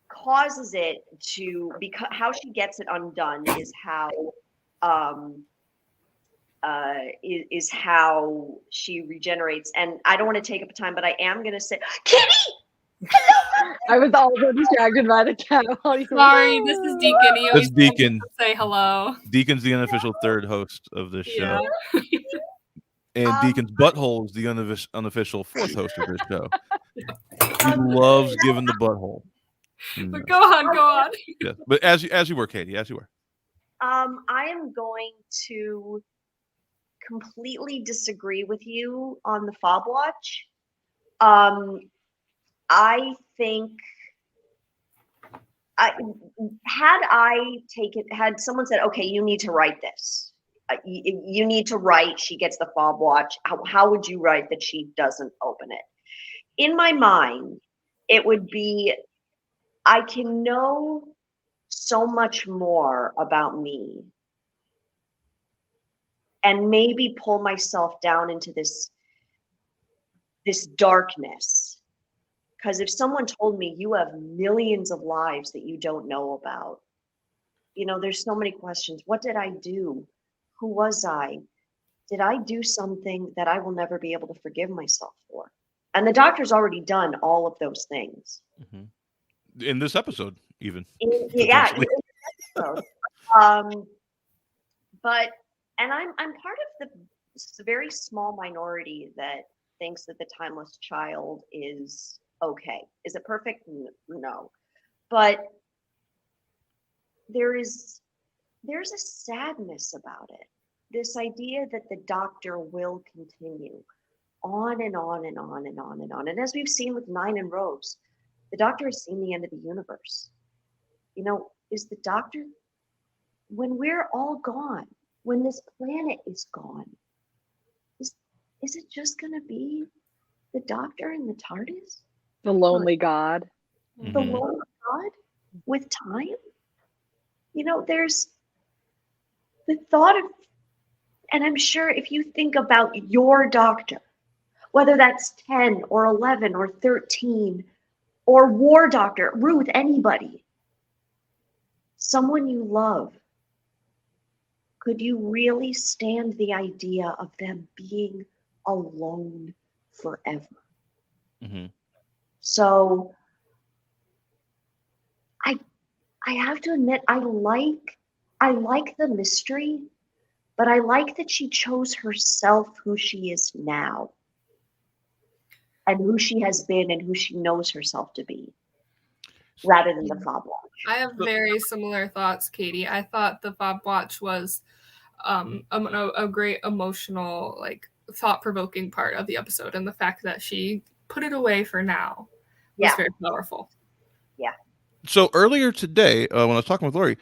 causes it to, because how she gets it undone is how, is how she regenerates. And I don't want to take up time, but I am going to say, Kitty! I was also distracted by the cat. Sorry, this is Deacon. He always Deacon. Say hello. Deacon's the unofficial third host of this show. And Deacon's butthole is the unofficial fourth host of this show. He loves giving the butthole. But go on. Yeah. But as you were, Katie, as you were. I am going to completely disagree with you on the fob watch. I think had someone said, okay, you need to write this. You need to write, she gets the fob watch. How would you write that she doesn't open it? In my mind, it would be, I can know so much more about me and maybe pull myself down into this darkness. Because if someone told me you have millions of lives that you don't know about, there's so many questions. What did I do? Who was I? Did I do something that I will never be able to forgive myself for? And the Doctor's already done all of those things. Mm-hmm. In this episode, even. Yeah. In this episode. But I'm part of the very small minority that thinks that the timeless child is okay. Is it perfect? No. But there's a sadness about it. This idea that the Doctor will continue on and on and on and on and on. And as we've seen with Nine and Rose, the Doctor has seen the end of the universe. Is the Doctor, when we're all gone, when this planet is gone, is it just going to be the Doctor and the TARDIS? The lonely God. The lonely God with time? There's the thought of, and I'm sure if you think about your doctor, whether that's 10 or 11 or 13 or War Doctor, Ruth, anybody, someone you love, could you really stand the idea of them being alone forever? Mm-hmm. So I have to admit, I like the mystery, but I like that she chose herself, who she is now, and who she has been and who she knows herself to be, rather than the Fob Watch. I have very similar thoughts, Katie. I thought the Fob Watch was a great emotional, like, thought-provoking part of the episode, and the fact that she put it away for now was very powerful. Yeah. So earlier today, when I was talking with Laurie,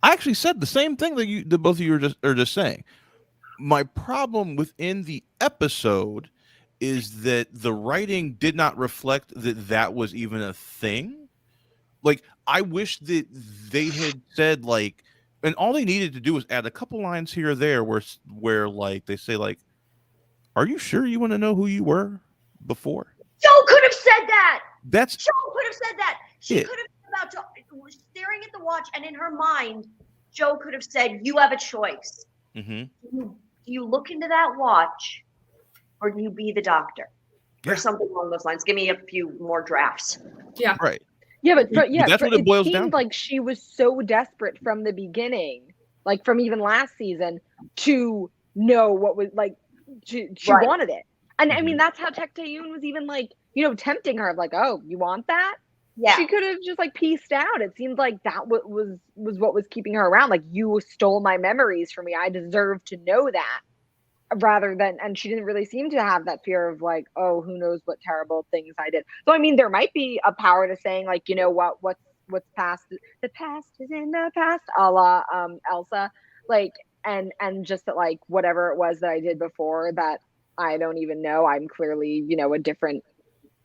I actually said the same thing that both of you are just saying. My problem within the episode is that the writing did not reflect that was even a thing. Like, I wish that they had said, like, and all they needed to do was add a couple lines here or there where like they say, like, are you sure you want to know who you were before? Joe could have said that. Joe could have said that. She could have been about to staring at the watch, and in her mind, Joe could have said, "You have a choice. Mm-hmm. Do you look into that watch, or do you be the Doctor, or something along those lines?" Give me a few more drafts. Yeah. Right. Yeah, but that's what it boils down seemed to. like she was so desperate from the beginning, like from even last season, to know what was like. She wanted it, and I mean that's how Tech Taeyoon was even like, tempting her of like, oh, you want that? Yeah, she could have just like pieced out. It seemed like that was what was keeping her around. Like, you stole my memories from me. I deserve to know that. Rather than, and she didn't really seem to have that fear of like, oh, who knows what terrible things I did. So I mean, there might be a power to saying like, you know what's past, the past is in the past, a la Elsa, like, and just that, like, whatever it was that I did before that I don't even know, I'm clearly, a different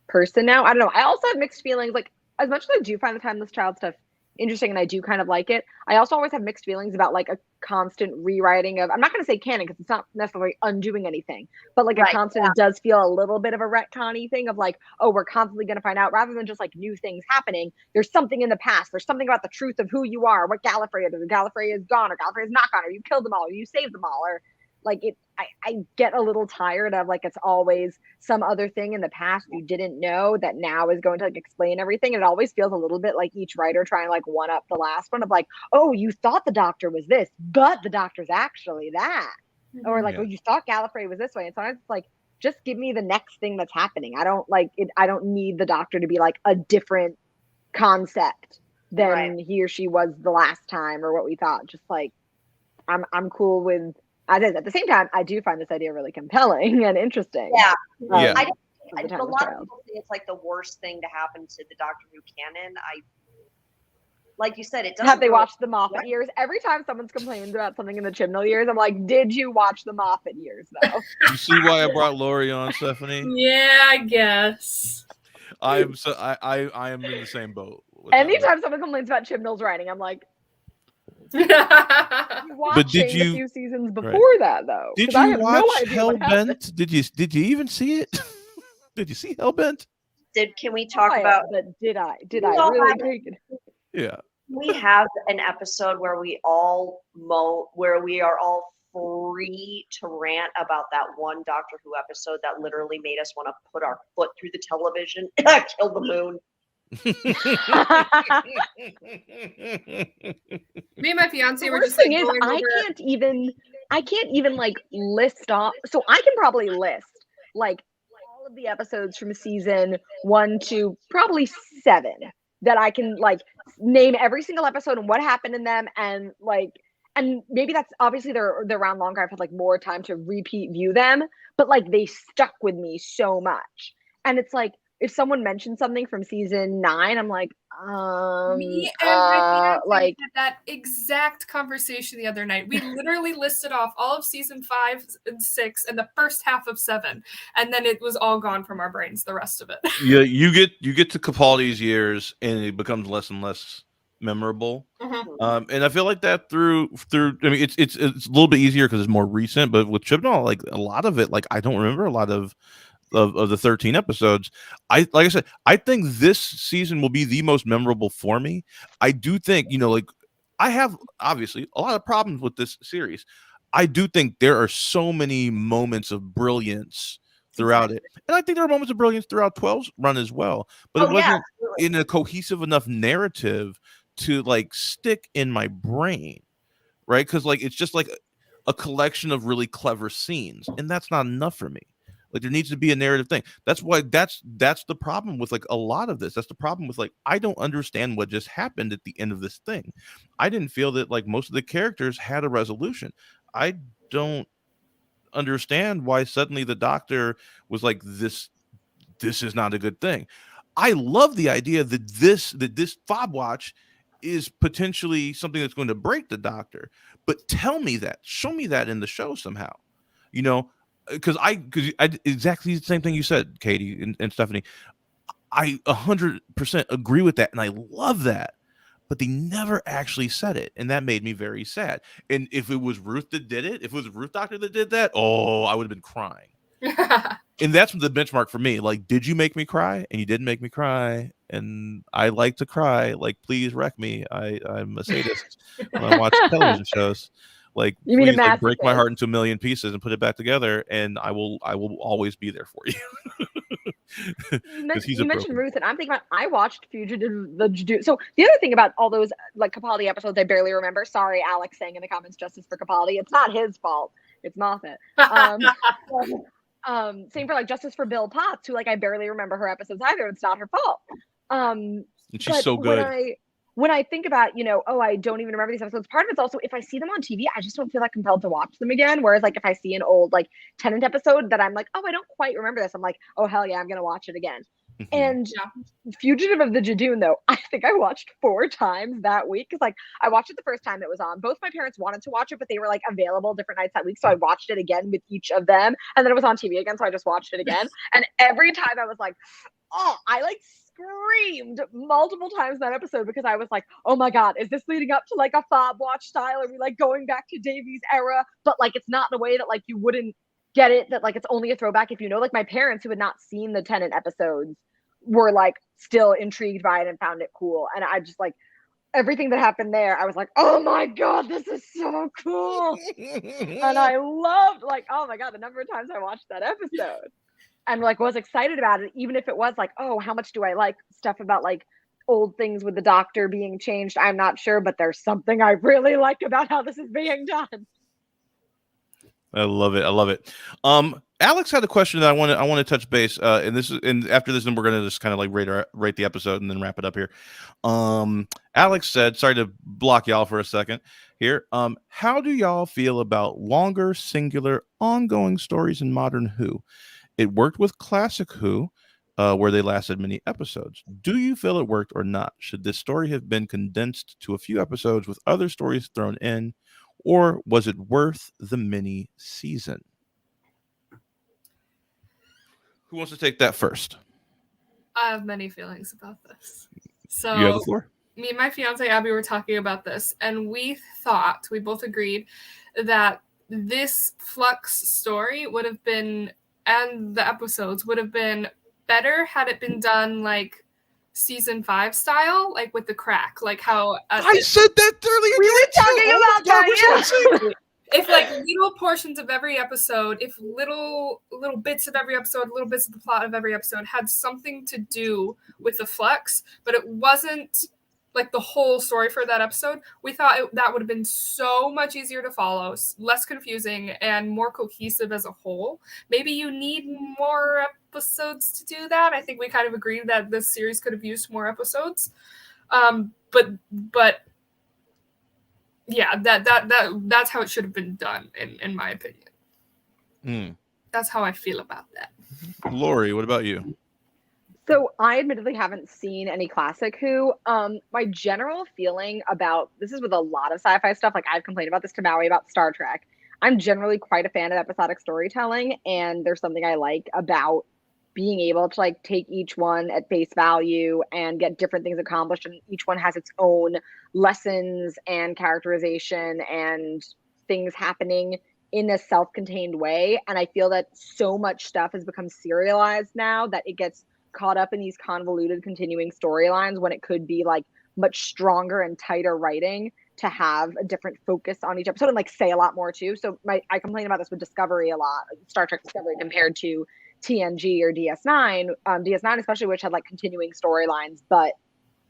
person now. I don't know. I also have mixed feelings. Like, as much as I do find the Timeless Child stuff interesting and I do kind of like it, I also always have mixed feelings about like a constant rewriting of, I'm not going to say canon because it's not necessarily undoing anything, but like a constant, it does feel a little bit of a retcon-y thing of like, oh, we're constantly going to find out, rather than just like new things happening. There's something in the past. There's something about the truth of who you are, what Gallifrey is, or Gallifrey is gone, or Gallifrey is not gone, or you killed them all, or you saved them all, or like it. I get a little tired of like, it's always some other thing in the past you didn't know that now is going to like explain everything. And it always feels a little bit like each writer trying to like one up the last one of like, oh, you thought the Doctor was this, but the Doctor's actually that. Mm-hmm. Or like, oh, you thought Gallifrey was this way. And sometimes it's like, just give me the next thing that's happening. I don't like it. I don't need the Doctor to be like a different concept than he or she was the last time or what we thought. Just like, I'm cool with. At the same time, I do find this idea really compelling and interesting. Yeah. Yeah. A lot of people think it's like the worst thing to happen to the Doctor Who canon. Like you said, it doesn't. Have they watched the Moffat years? Every time someone's complained about something in the Chibnall years, I'm like, did you watch the Moffat years though? You see why I brought Laurie on, Stephanie? Yeah, I guess. I am in the same boat. Anytime someone complains about Chibnall's writing, I'm like, but did you a few seasons before that though? Did you watch Hellbent? Did you even see it? Did you see Hellbent? Can we talk about? But did I really take it? Yeah. We have an episode where we are all free to rant about that one Doctor Who episode that literally made us want to put our foot through the television and kill the moon. Me and my fiance were just thing is, I can't even like list off. So I can probably list like all of the episodes from season 1 to probably 7 that I can like name every single episode and what happened in them, and like, and maybe that's obviously they're around longer. I've had like more time to repeat view them, but like they stuck with me so much, and it's like, if someone mentioned something from season 9, I'm like, me and my fiance had that exact conversation the other night. We literally listed off all of season 5 and 6 and the first half of 7, and then it was all gone from our brains, the rest of it. Yeah, you get to Capaldi's years, and it becomes less and less memorable. Mm-hmm. And I feel like that through. I mean, it's a little bit easier because it's more recent, but with Chibnall, like a lot of it, like I don't remember a lot of of the 13 episodes, like I said, I think this season will be the most memorable for me. I do think, like, I have obviously a lot of problems with this series. I do think there are so many moments of brilliance throughout it. And I think there are moments of brilliance throughout 12's run as well. But it wasn't in a cohesive enough narrative to like stick in my brain. Right? Because like it's just like a collection of really clever scenes, and that's not enough for me. Like there needs to be a narrative thing. That's why that's the problem with like a lot of this. That's the problem with like I don't understand what just happened at the end of this thing. I didn't feel that like most of the characters had a resolution. I don't understand why suddenly the Doctor was like this is not a good thing. I love the idea that this fob watch is potentially something that's going to break the Doctor, but tell me that, show me that in the show somehow, because I exactly the same thing you said, Katie and Stephanie. I 100% agree with that, and I love that. But they never actually said it, and that made me very sad. And if it was Ruth that did it, if it was Ruth Doctor that did that, I would have been crying. And that's the benchmark for me. Like, did you make me cry? And you didn't make me cry. And I like to cry. Like, please wreck me. I'm a sadist when I watch television shows. Like, you mean please, like, break my heart into a million pieces and put it back together, and I will always be there for you. You mentioned Ruth, and I'm thinking about I watched Fugitive the Jadoo. So the other thing about all those like Capaldi episodes I barely remember. Sorry, Alex saying in the comments, justice for Capaldi. It's not his fault. It's Moffat. Same for like Justice for Bill Potts, who like I barely remember her episodes either. It's not her fault. And she's so good. When I think about, I don't even remember these episodes. Part of it's also if I see them on TV, I just don't feel that compelled to watch them again. Whereas like if I see an old like Tennant episode that I'm like, I don't quite remember this, I'm like, oh hell yeah, I'm gonna watch it again. Mm-hmm. And Fugitive of the Jadoon, though, I think I watched 4 times that week because like I watched it the first time it was on. Both my parents wanted to watch it, but they were like available different nights that week, so I watched it again with each of them, and then it was on TV again, so I just watched it again. And every time I was like, I like screamed multiple times in that episode because I was like, oh my god, is this leading up to like a fob watch style? Are we like going back to Davies era? But like it's not in a way that like you wouldn't get it, that like it's only a throwback if like my parents who had not seen the Tennant episodes were like still intrigued by it and found it cool. And I just like everything that happened there, I was like, oh my god, this is so cool. And I loved like, oh my god, the number of times I watched that episode. And like was excited about it, even if it was like, oh, how much do I like stuff about like old things with the Doctor being changed? I'm not sure, but there's something I really like about how this is being done. I love it. Alex had a question that I want to touch base. And after this, then we're gonna just kind of like rate the episode and then wrap it up here. Alex said, sorry to block y'all for a second here. How do y'all feel about longer, singular, ongoing stories in modern Who? It worked with classic Who, where they lasted many episodes. Do you feel it worked or not? Should this story have been condensed to a few episodes with other stories thrown in, or was it worth the mini season? Who wants to take that first? I have many feelings about this. So you have the floor. Me and my fiance Abby were talking about this, and we both agreed that this Flux story would have been, and the episodes would have been better had it been done like season 5 style, like with the crack, like how I said that earlier. We were talking about that. Yeah. If like little portions of every episode, if little bits of every episode, little bits of the plot of every episode had something to do with the Flux, but it wasn't like the whole story for that episode, we thought that would have been so much easier to follow, less confusing, and more cohesive as a whole. Maybe you need more episodes to do that. I think we kind of agreed that this series could have used more episodes. But yeah, that's how it should have been done, in my opinion. That's how I feel about that. Laurie, what about you? So I admittedly haven't seen any classic Who. My general feeling about this is with a lot of sci-fi stuff. Like I've complained about this to Maui about Star Trek. I'm generally quite a fan of episodic storytelling, and there's something I like about being able to like take each one at face value and get different things accomplished, and each one has its own lessons and characterization and things happening in a self-contained way. And I feel that so much stuff has become serialized now that it gets caught up in these convoluted continuing storylines when it could be like much stronger and tighter writing to have a different focus on each episode and like say a lot more too. So I complain about this with Discovery a lot, Star Trek Discovery compared to TNG or DS9. DS9 especially, which had like continuing storylines, but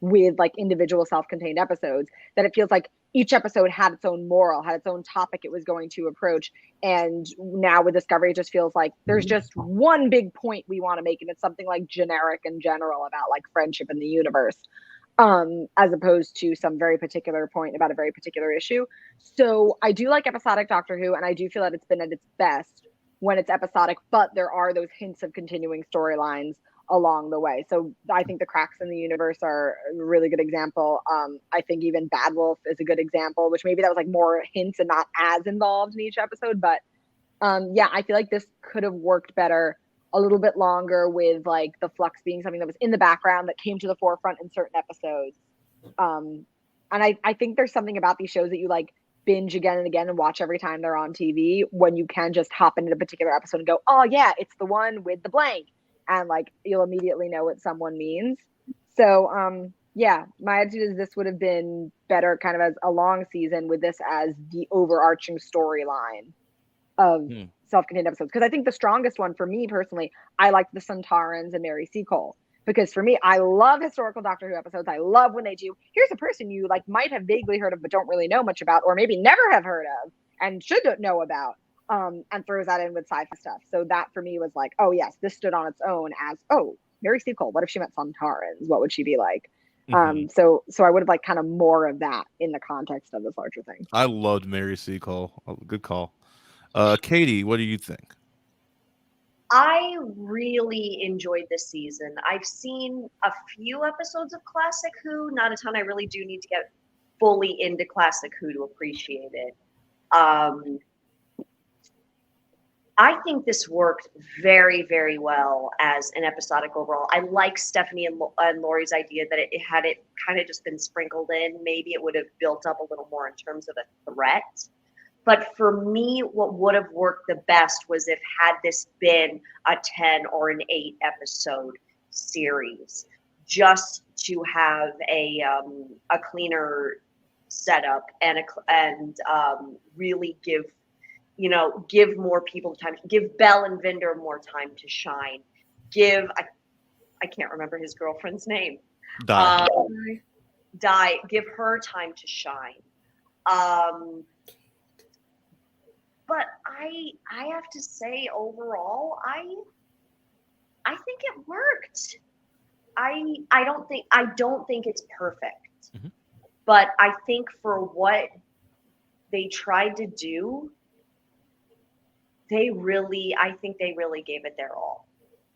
with like individual self-contained episodes, that it feels like each episode had its own moral, had its own topic it was going to approach. And now with Discovery, it just feels like there's just one big point we want to make, and it's something like generic and general about like friendship in the universe, as opposed to some very particular point about a very particular issue. So I do like episodic Doctor Who, and I do feel that it's been at its best when it's episodic, but there are those hints of continuing storylines along the way. So I think the cracks in the universe are a really good example. I think even Bad Wolf is a good example, which maybe that was like more hints and not as involved in each episode. But yeah, I feel like this could have worked better a little bit longer with like the flux being something that was in the background that came to the forefront in certain episodes. And I think there's something about these shows that you like binge again and again and watch every time they're on TV, when you can just hop into a particular episode and go, oh yeah, it's the one with the blank. And like you'll immediately know what someone means. So yeah, my attitude is this would have been better kind of as a long season with this as the overarching storyline of self-contained episodes. Because I think the strongest one for me personally, I liked the Suntarans and Mary Seacole. Because for me, I love historical Doctor Who episodes. I love when they do, here's a person you like might have vaguely heard of but don't really know much about, or maybe never have heard of and should know about. And throws that in with sci-fi stuff. So that for me was like, oh yes, this stood on its own as, oh, Mary Seacole, what if she met Suntarans? What would she be like? So I would have like kind of more of that in the context of this larger thing. I loved Mary Seacole. Oh, good call. Katie, what do you think? I really enjoyed this season. I've seen a few episodes of Classic Who, not a ton. I really do need to get fully into Classic Who to appreciate it. I think this worked very, very well as an episodic overall. I like Stephanie and Laurie's idea that it had it kind of just been sprinkled in. Maybe it would have built up a little more in terms of a threat. But for me, what would have worked the best was if had this been a 10 or an 8 episode series, just to have a cleaner setup and really give more people time, give Belle and Vinder more time to shine. I can't remember his girlfriend's name. Di. Give her time to shine. But I have to say overall, I think it worked. I don't think it's perfect. Mm-hmm. But I think for what they tried to do, I think they really gave it their all.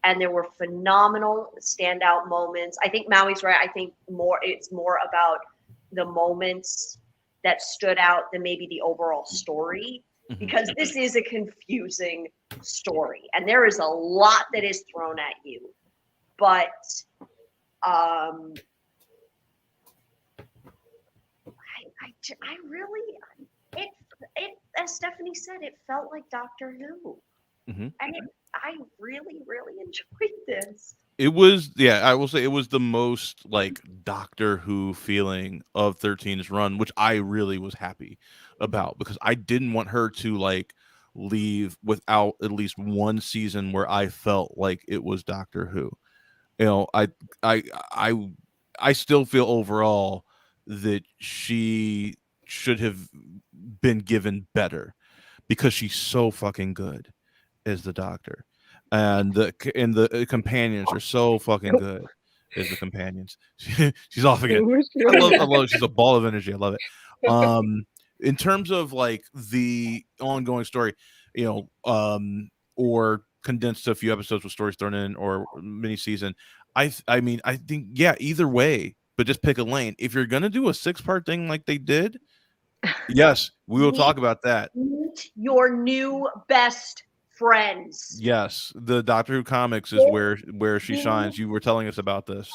And there were phenomenal standout moments. I think Maui's right. I think it's more about the moments that stood out than maybe the overall story, because this is a confusing story and there is a lot that is thrown at you. But I really, it as Stephanie said, it felt like Doctor Who. And I really, really enjoyed this. It was, I will say it was the most like Doctor Who feeling of 13's run, which I really was happy about, because I didn't want her to like leave without at least one season where I felt like it was Doctor Who. You know, I still feel overall that she should have been given better, because she's so fucking good as the Doctor, and the companions are so fucking good as the companions. She's off again. I love she's a ball of energy. I love it. In terms of like the ongoing story, or condensed to a few episodes with stories thrown in, or mini season, I think either way, but just pick a lane. If you're gonna do a 6-part thing like they did, yes, we will talk about that. Meet your new best friends. Yes, the Doctor Who comics is where she shines. You were telling us about this.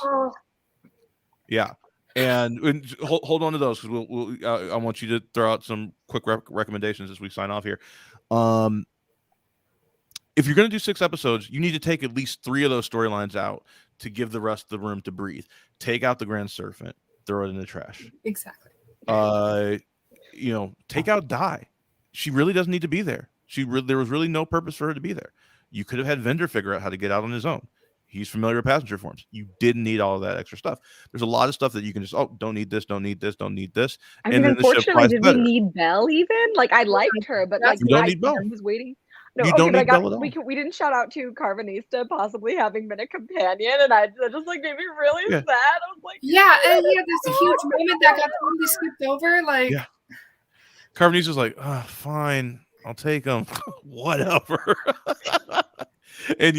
Yeah. And hold on to those because I want you to throw out some quick recommendations as we sign off here. If you're going to do 6 episodes, you need to take at least 3 of those storylines out to give the rest of the room to breathe. Take out the Grand Serpent, throw it in the trash. Exactly. Take out Di. She really doesn't need to be there. There was really no purpose for her to be there. You could have had Vendor figure out how to get out on his own. He's familiar with passenger forms. You didn't need all of that extra stuff. There's a lot of stuff that you can just, don't need this, don't need this, don't need this. I mean, unfortunately, did we need Belle even? Like, I liked her, but like, you don't need Belle. I was waiting. No, you don't need Belle at all. We didn't shout out to Carvanista possibly having been a companion, and that just like made me really sad. I was like, and there's a huge moment that got totally skipped over. Like, Carvanista's like, fine, I'll take him, whatever. And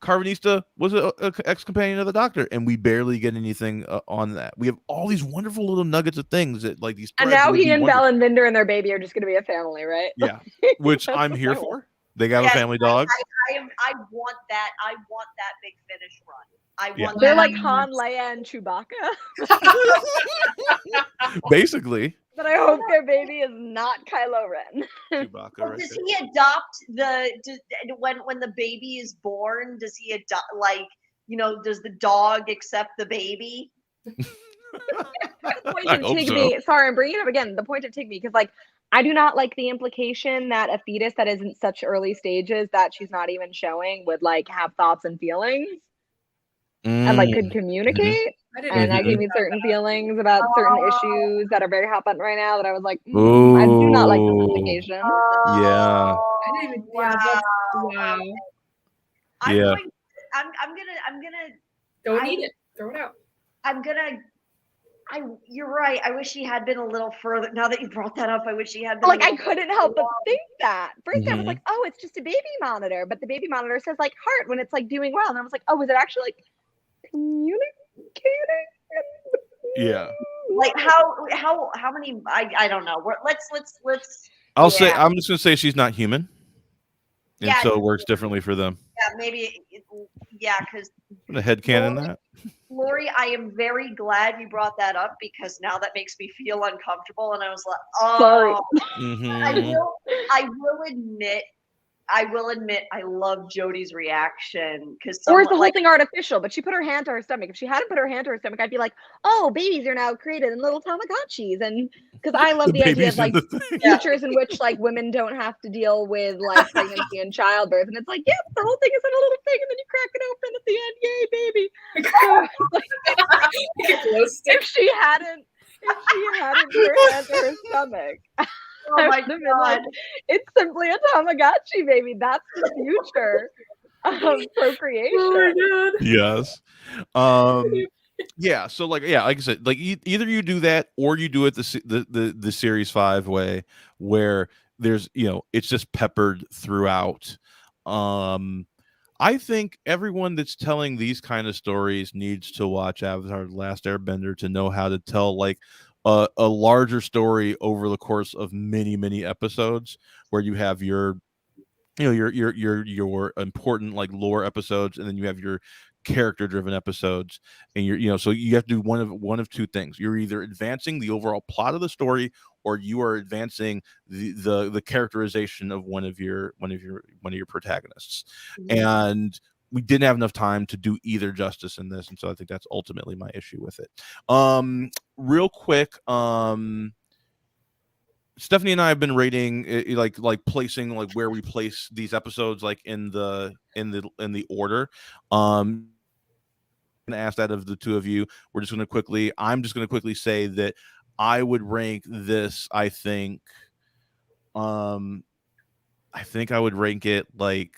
Carvanista was an ex-companion of the Doctor, and we barely get anything on that. We have all these wonderful little nuggets of things that like these. And now he and Belle and Vinder and their baby are just going to be a family, right? Yeah, which I'm here for. They got a family dog. I want that. I want that big finish run. They're like Han, Leia, and Chewbacca. Basically. But I hope their baby is not Kylo Ren. Chewbacca, does he adopt when the baby is born? Does he adopt does the dog accept the baby? I hope so. Sorry, I'm bringing it up again. The point of Tigme, because like I do not like the implication that a fetus that is in such early stages that she's not even showing would like have thoughts and feelings and like could communicate. And that gave me certain feelings about certain issues that are very hot button right now that I was like, I do not like this implication. Yeah. I didn't even. Wow. I'm gonna. Don't eat it. Throw it out. You're right. I wish she had been a little further. Now that you brought that up, I wish she had been. Like I couldn't help but think that. First I was like, oh, it's just a baby monitor, but the baby monitor says like heart when it's like doing well, and I was like, oh, is it actually like communicating? Yeah. Like how many? I don't know. Let's. I'm just gonna say she's not human, and so it works differently for them. Yeah, maybe. Because the headcanon that. Laurie, I am very glad you brought that up because now that makes me feel uncomfortable, and I was like, oh, sorry. I will admit, I love Jodie's reaction because. Or is the whole thing artificial? But she put her hand to her stomach. If she hadn't put her hand to her stomach, I'd be like, "Oh, babies are now created in little Tamagotchis," and because I love the idea of like futures in which like women don't have to deal with like pregnancy and childbirth, and it's like, yep, the whole thing is in a little thing, and then you crack it open at the end, yay, baby! If she hadn't put her hand to her stomach. Oh my God. Like, it's simply a Tamagotchi, baby. That's the future of procreation. Oh my God. Yes. Yeah. So like I said, like either you do that or you do it the series 5 way where there's it's just peppered throughout. I think everyone that's telling these kind of stories needs to watch Avatar: The Last Airbender to know how to tell like a larger story over the course of many episodes, where you have your important like lore episodes, and then you have your character driven episodes, and so you have to do one of two things. You're either advancing the overall plot of the story, or you are advancing the characterization of one of your protagonists. And we didn't have enough time to do either justice in this, and so I think that's ultimately my issue with it. Real quick, Stephanie and I have been rating like placing like where we place these episodes like in the order. I'm gonna ask that of the two of you. I'm just gonna quickly say that I would rank this. I think I would rank it like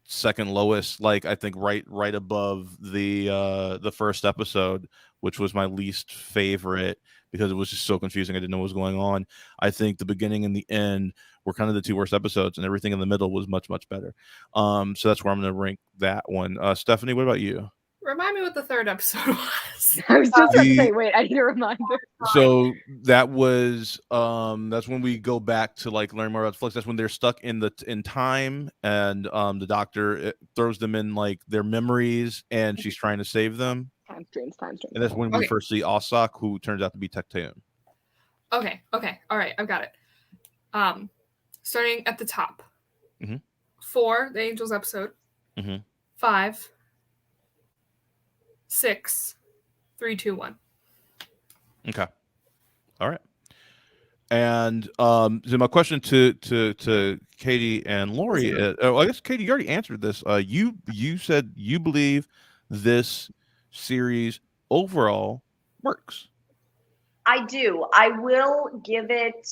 second lowest, like I think right above the first episode, which was my least favorite because it was just so confusing. I didn't know what was going on. I think the beginning and the end were kind of the two worst episodes, and everything in the middle was much better. So that's where I'm going to rank that one. Stephanie, what about you? Remind me what the third episode was. I was just going to say, wait, I need a reminder. So that was that's when we go back to like learn more about Flux. That's when they're stuck in time, and the Doctor throws them in like their memories, and she's trying to save them. streams. And that's when we first see Ossock, who turns out to be Tecteun. Okay. All right, I've got it. Starting at the top. 4, the Angels episode. 5, 6, 3, 2, 1. Okay. All right. And so my question to Katie and Laurie, I guess Katie, you already answered this. You said you believe this series overall works. I do. I will give it.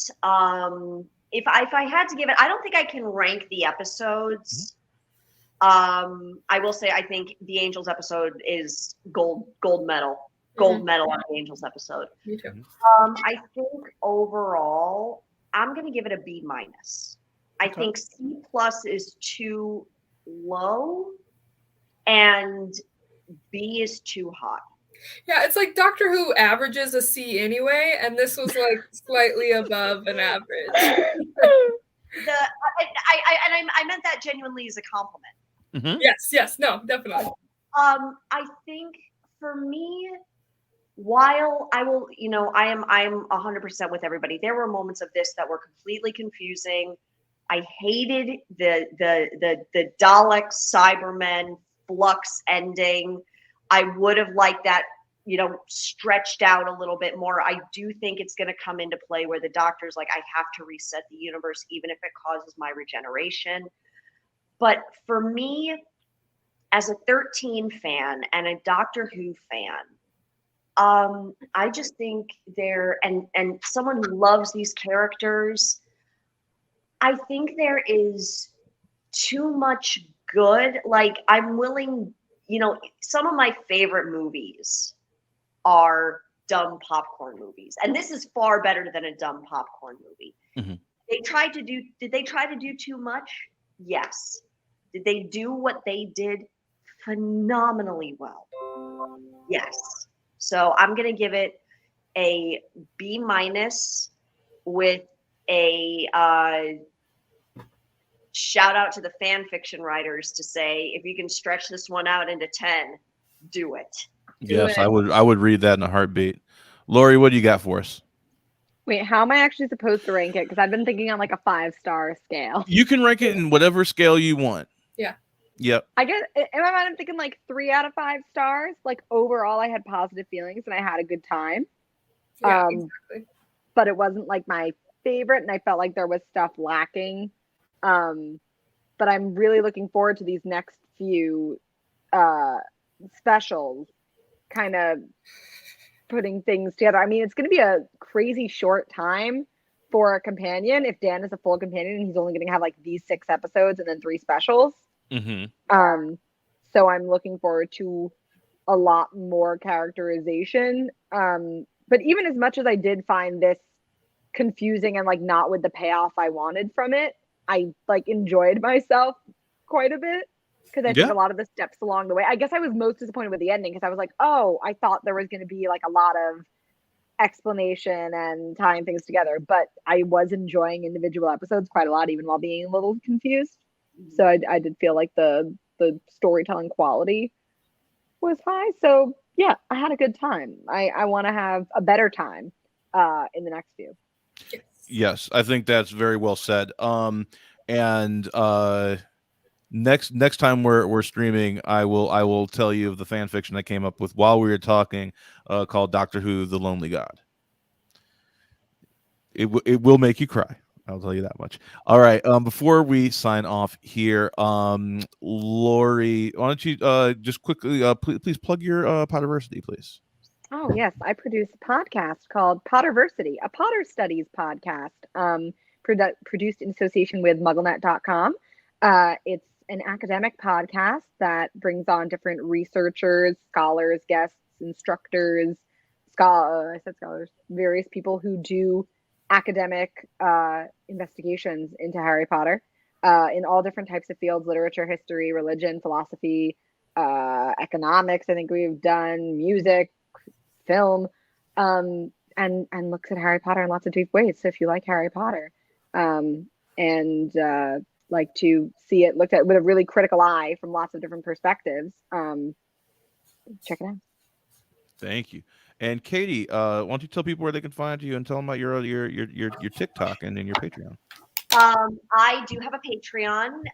If I had to give it, I don't think I can rank the episodes. I will say I think the Angels episode is gold medal on the Angels episode. Me too. I think overall, I'm going to give it a B-. I think C+ is too low, and B is too high. Yeah, it's like Doctor Who averages a C anyway, and this was like slightly above an average. I meant that genuinely as a compliment. Yes, no, definitely. I think for me, while I will, I am 100% with everybody. There were moments of this that were completely confusing. I hated the Dalek Cybermen Flux ending. I would have liked that, stretched out a little bit more. I do think it's going to come into play where the Doctor's like, I have to reset the universe, even if it causes my regeneration. But for me, as a 13 fan and a Doctor Who fan, I just think and someone who loves these characters, I think there is too much good. Like, I'm willing, some of my favorite movies are dumb popcorn movies. And this is far better than a dumb popcorn movie. Did they try to do too much? Yes. Did they do what they did phenomenally well? Yes. So I'm going to give it a B- with a shout out to the fan fiction writers to say, if you can stretch this one out into 10, do it. Yes, I would read that in a heartbeat. Laurie, what do you got for us? Wait, how am I actually supposed to rank it? Because I've been thinking on like a 5-star scale. You can rank it in whatever scale you want. Yeah. Yep. I guess in my mind, I'm thinking like 3 out of 5 stars. Like overall, I had positive feelings and I had a good time. Yeah, exactly. But it wasn't like my favorite, and I felt like there was stuff lacking. But I'm really looking forward to these next few specials, kind of putting things together. I mean, it's going to be a crazy short time for a companion if Dan is a full companion and he's only going to have like these 6 episodes and then 3 specials. So I'm looking forward to a lot more characterization. But even as much as I did find this confusing and like not with the payoff I wanted from it, I like enjoyed myself quite a bit because I think a lot of the steps along the way, I guess I was most disappointed with the ending because I was like, oh, I thought there was going to be like a lot of explanation and tying things together, but I was enjoying individual episodes quite a lot, even while being a little confused. So I did feel like the storytelling quality was high. So yeah, I had a good time. I want to have a better time in the next few. Yes, I think that's very well said. And next time we're streaming, I will tell you of the fan fiction I came up with while we were talking, called Doctor Who: The Lonely God. It will make you cry. I'll tell you that much. All right. Before we sign off here, Laurie, why don't you just quickly please plug your Potterversity, please. Oh yes, I produce a podcast called Potterversity, a Potter Studies podcast, produced in association with MuggleNet.com. It's an academic podcast that brings on different researchers, scholars, guests, instructors, various people who do academic investigations into Harry Potter in all different types of fields: literature, history, religion, philosophy, economics. I think we've done music, film, and looks at Harry Potter in lots of deep ways. So if you like Harry Potter and like to see it looked at with a really critical eye from lots of different perspectives, check it out. Thank you. And Katie, why don't you tell people where they can find you and tell them about your TikTok and your Patreon? I do have a Patreon.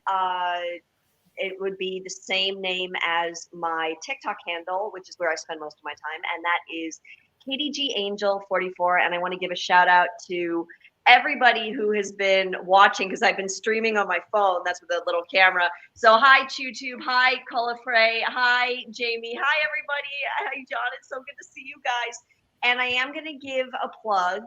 It would be the same name as my TikTok handle, which is where I spend most of my time, and that is Katie G Angel 44. And I want to give a shout out to everybody who has been watching, because I've been streaming on my phone. That's with a little camera. So hi ChewTube, hi Colafray, hi Jamie, hi everybody, hi John. It's so good to see you guys. And I am going to give a plug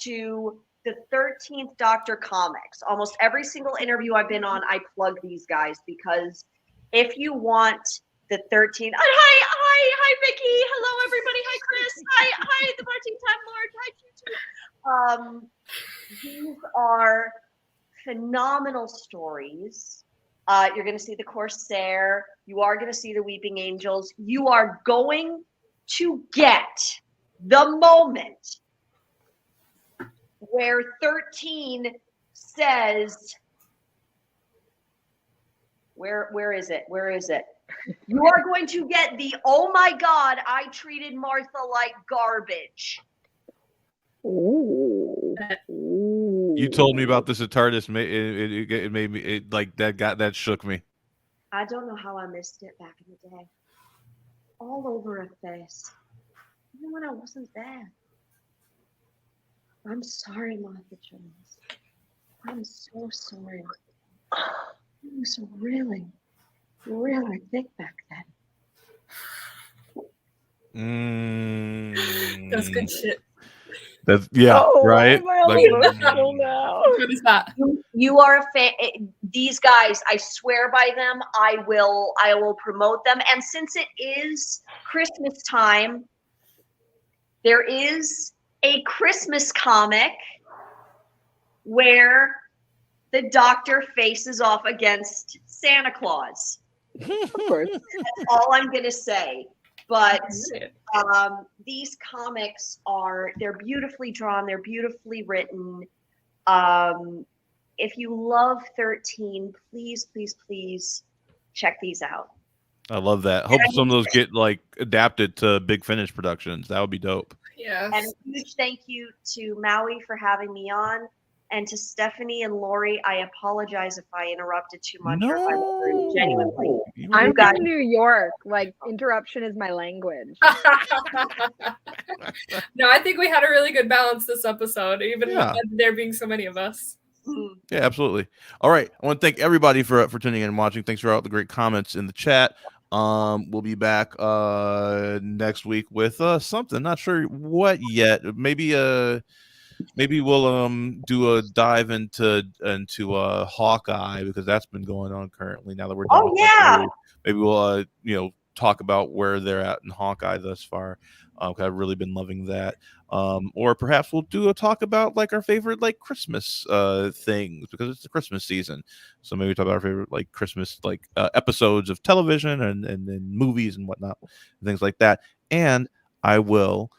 to the 13th Doctor comics. Almost every single interview I've been on, I plug these guys, because if you want the 13th, hi Vicky, hello everybody, hi Chris, hi the Marching Time Lord, hi YouTube. These are phenomenal stories. You're going to see the Corsair. You are going to see the Weeping Angels. You are going to get the moment where 13 says, where is it? You are going to get the, oh my God, I treated Martha like garbage. Ooh. You told me about this at TARDIS. It made me that shook me. I don't know how I missed it back in the day. All over her face, even when I wasn't there. I'm sorry, Martha Jones. I'm so sorry. It was really, really thick back then. That's good shit. That's right. Why am I all emotional now? What is that? You are a fan. These guys, I swear by them. I will promote them. And since it is Christmas time, there is a Christmas comic where the Doctor faces off against Santa Claus. Of course. That's all I'm going to say. But these comics they're beautifully drawn. They're beautifully written. If you love 13, please, please, please check these out. I love that. Hope some of those get adapted to Big Finish productions. That would be dope. Yeah. And a huge thank you to Maui for having me on, and to Stephanie and Laurie. I apologize if I interrupted too much. No. Genuinely. I'm from New York. Interruption is my language. No, I think we had a really good balance this episode, even with there being so many of us. Yeah, absolutely. All right. I want to thank everybody for tuning in and watching. Thanks for all the great comments in the chat. We'll be back next week with something. Not sure what yet. Maybe we'll do a dive into Hawkeye, because that's been going on currently. Now that we're done. Oh yeah. Maybe we'll talk about where they're at in Hawkeye thus far. Cause I've really been loving that. Or perhaps we'll do a talk about our favorite Christmas things, because it's the Christmas season. So maybe talk about our favorite Christmas episodes of television and movies and whatnot, and things like that. And I will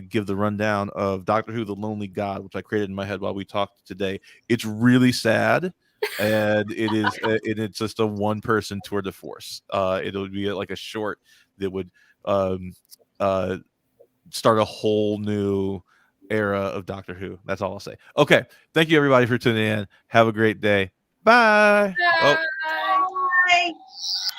give the rundown of Doctor Who: The Lonely God, which I created in my head while we talked today. It's really sad, and it's just a one-person tour de force. It'll be a short that would start a whole new era of Doctor Who. That's all I'll say. Okay, thank you everybody for tuning in. Have a great day. Bye. Bye.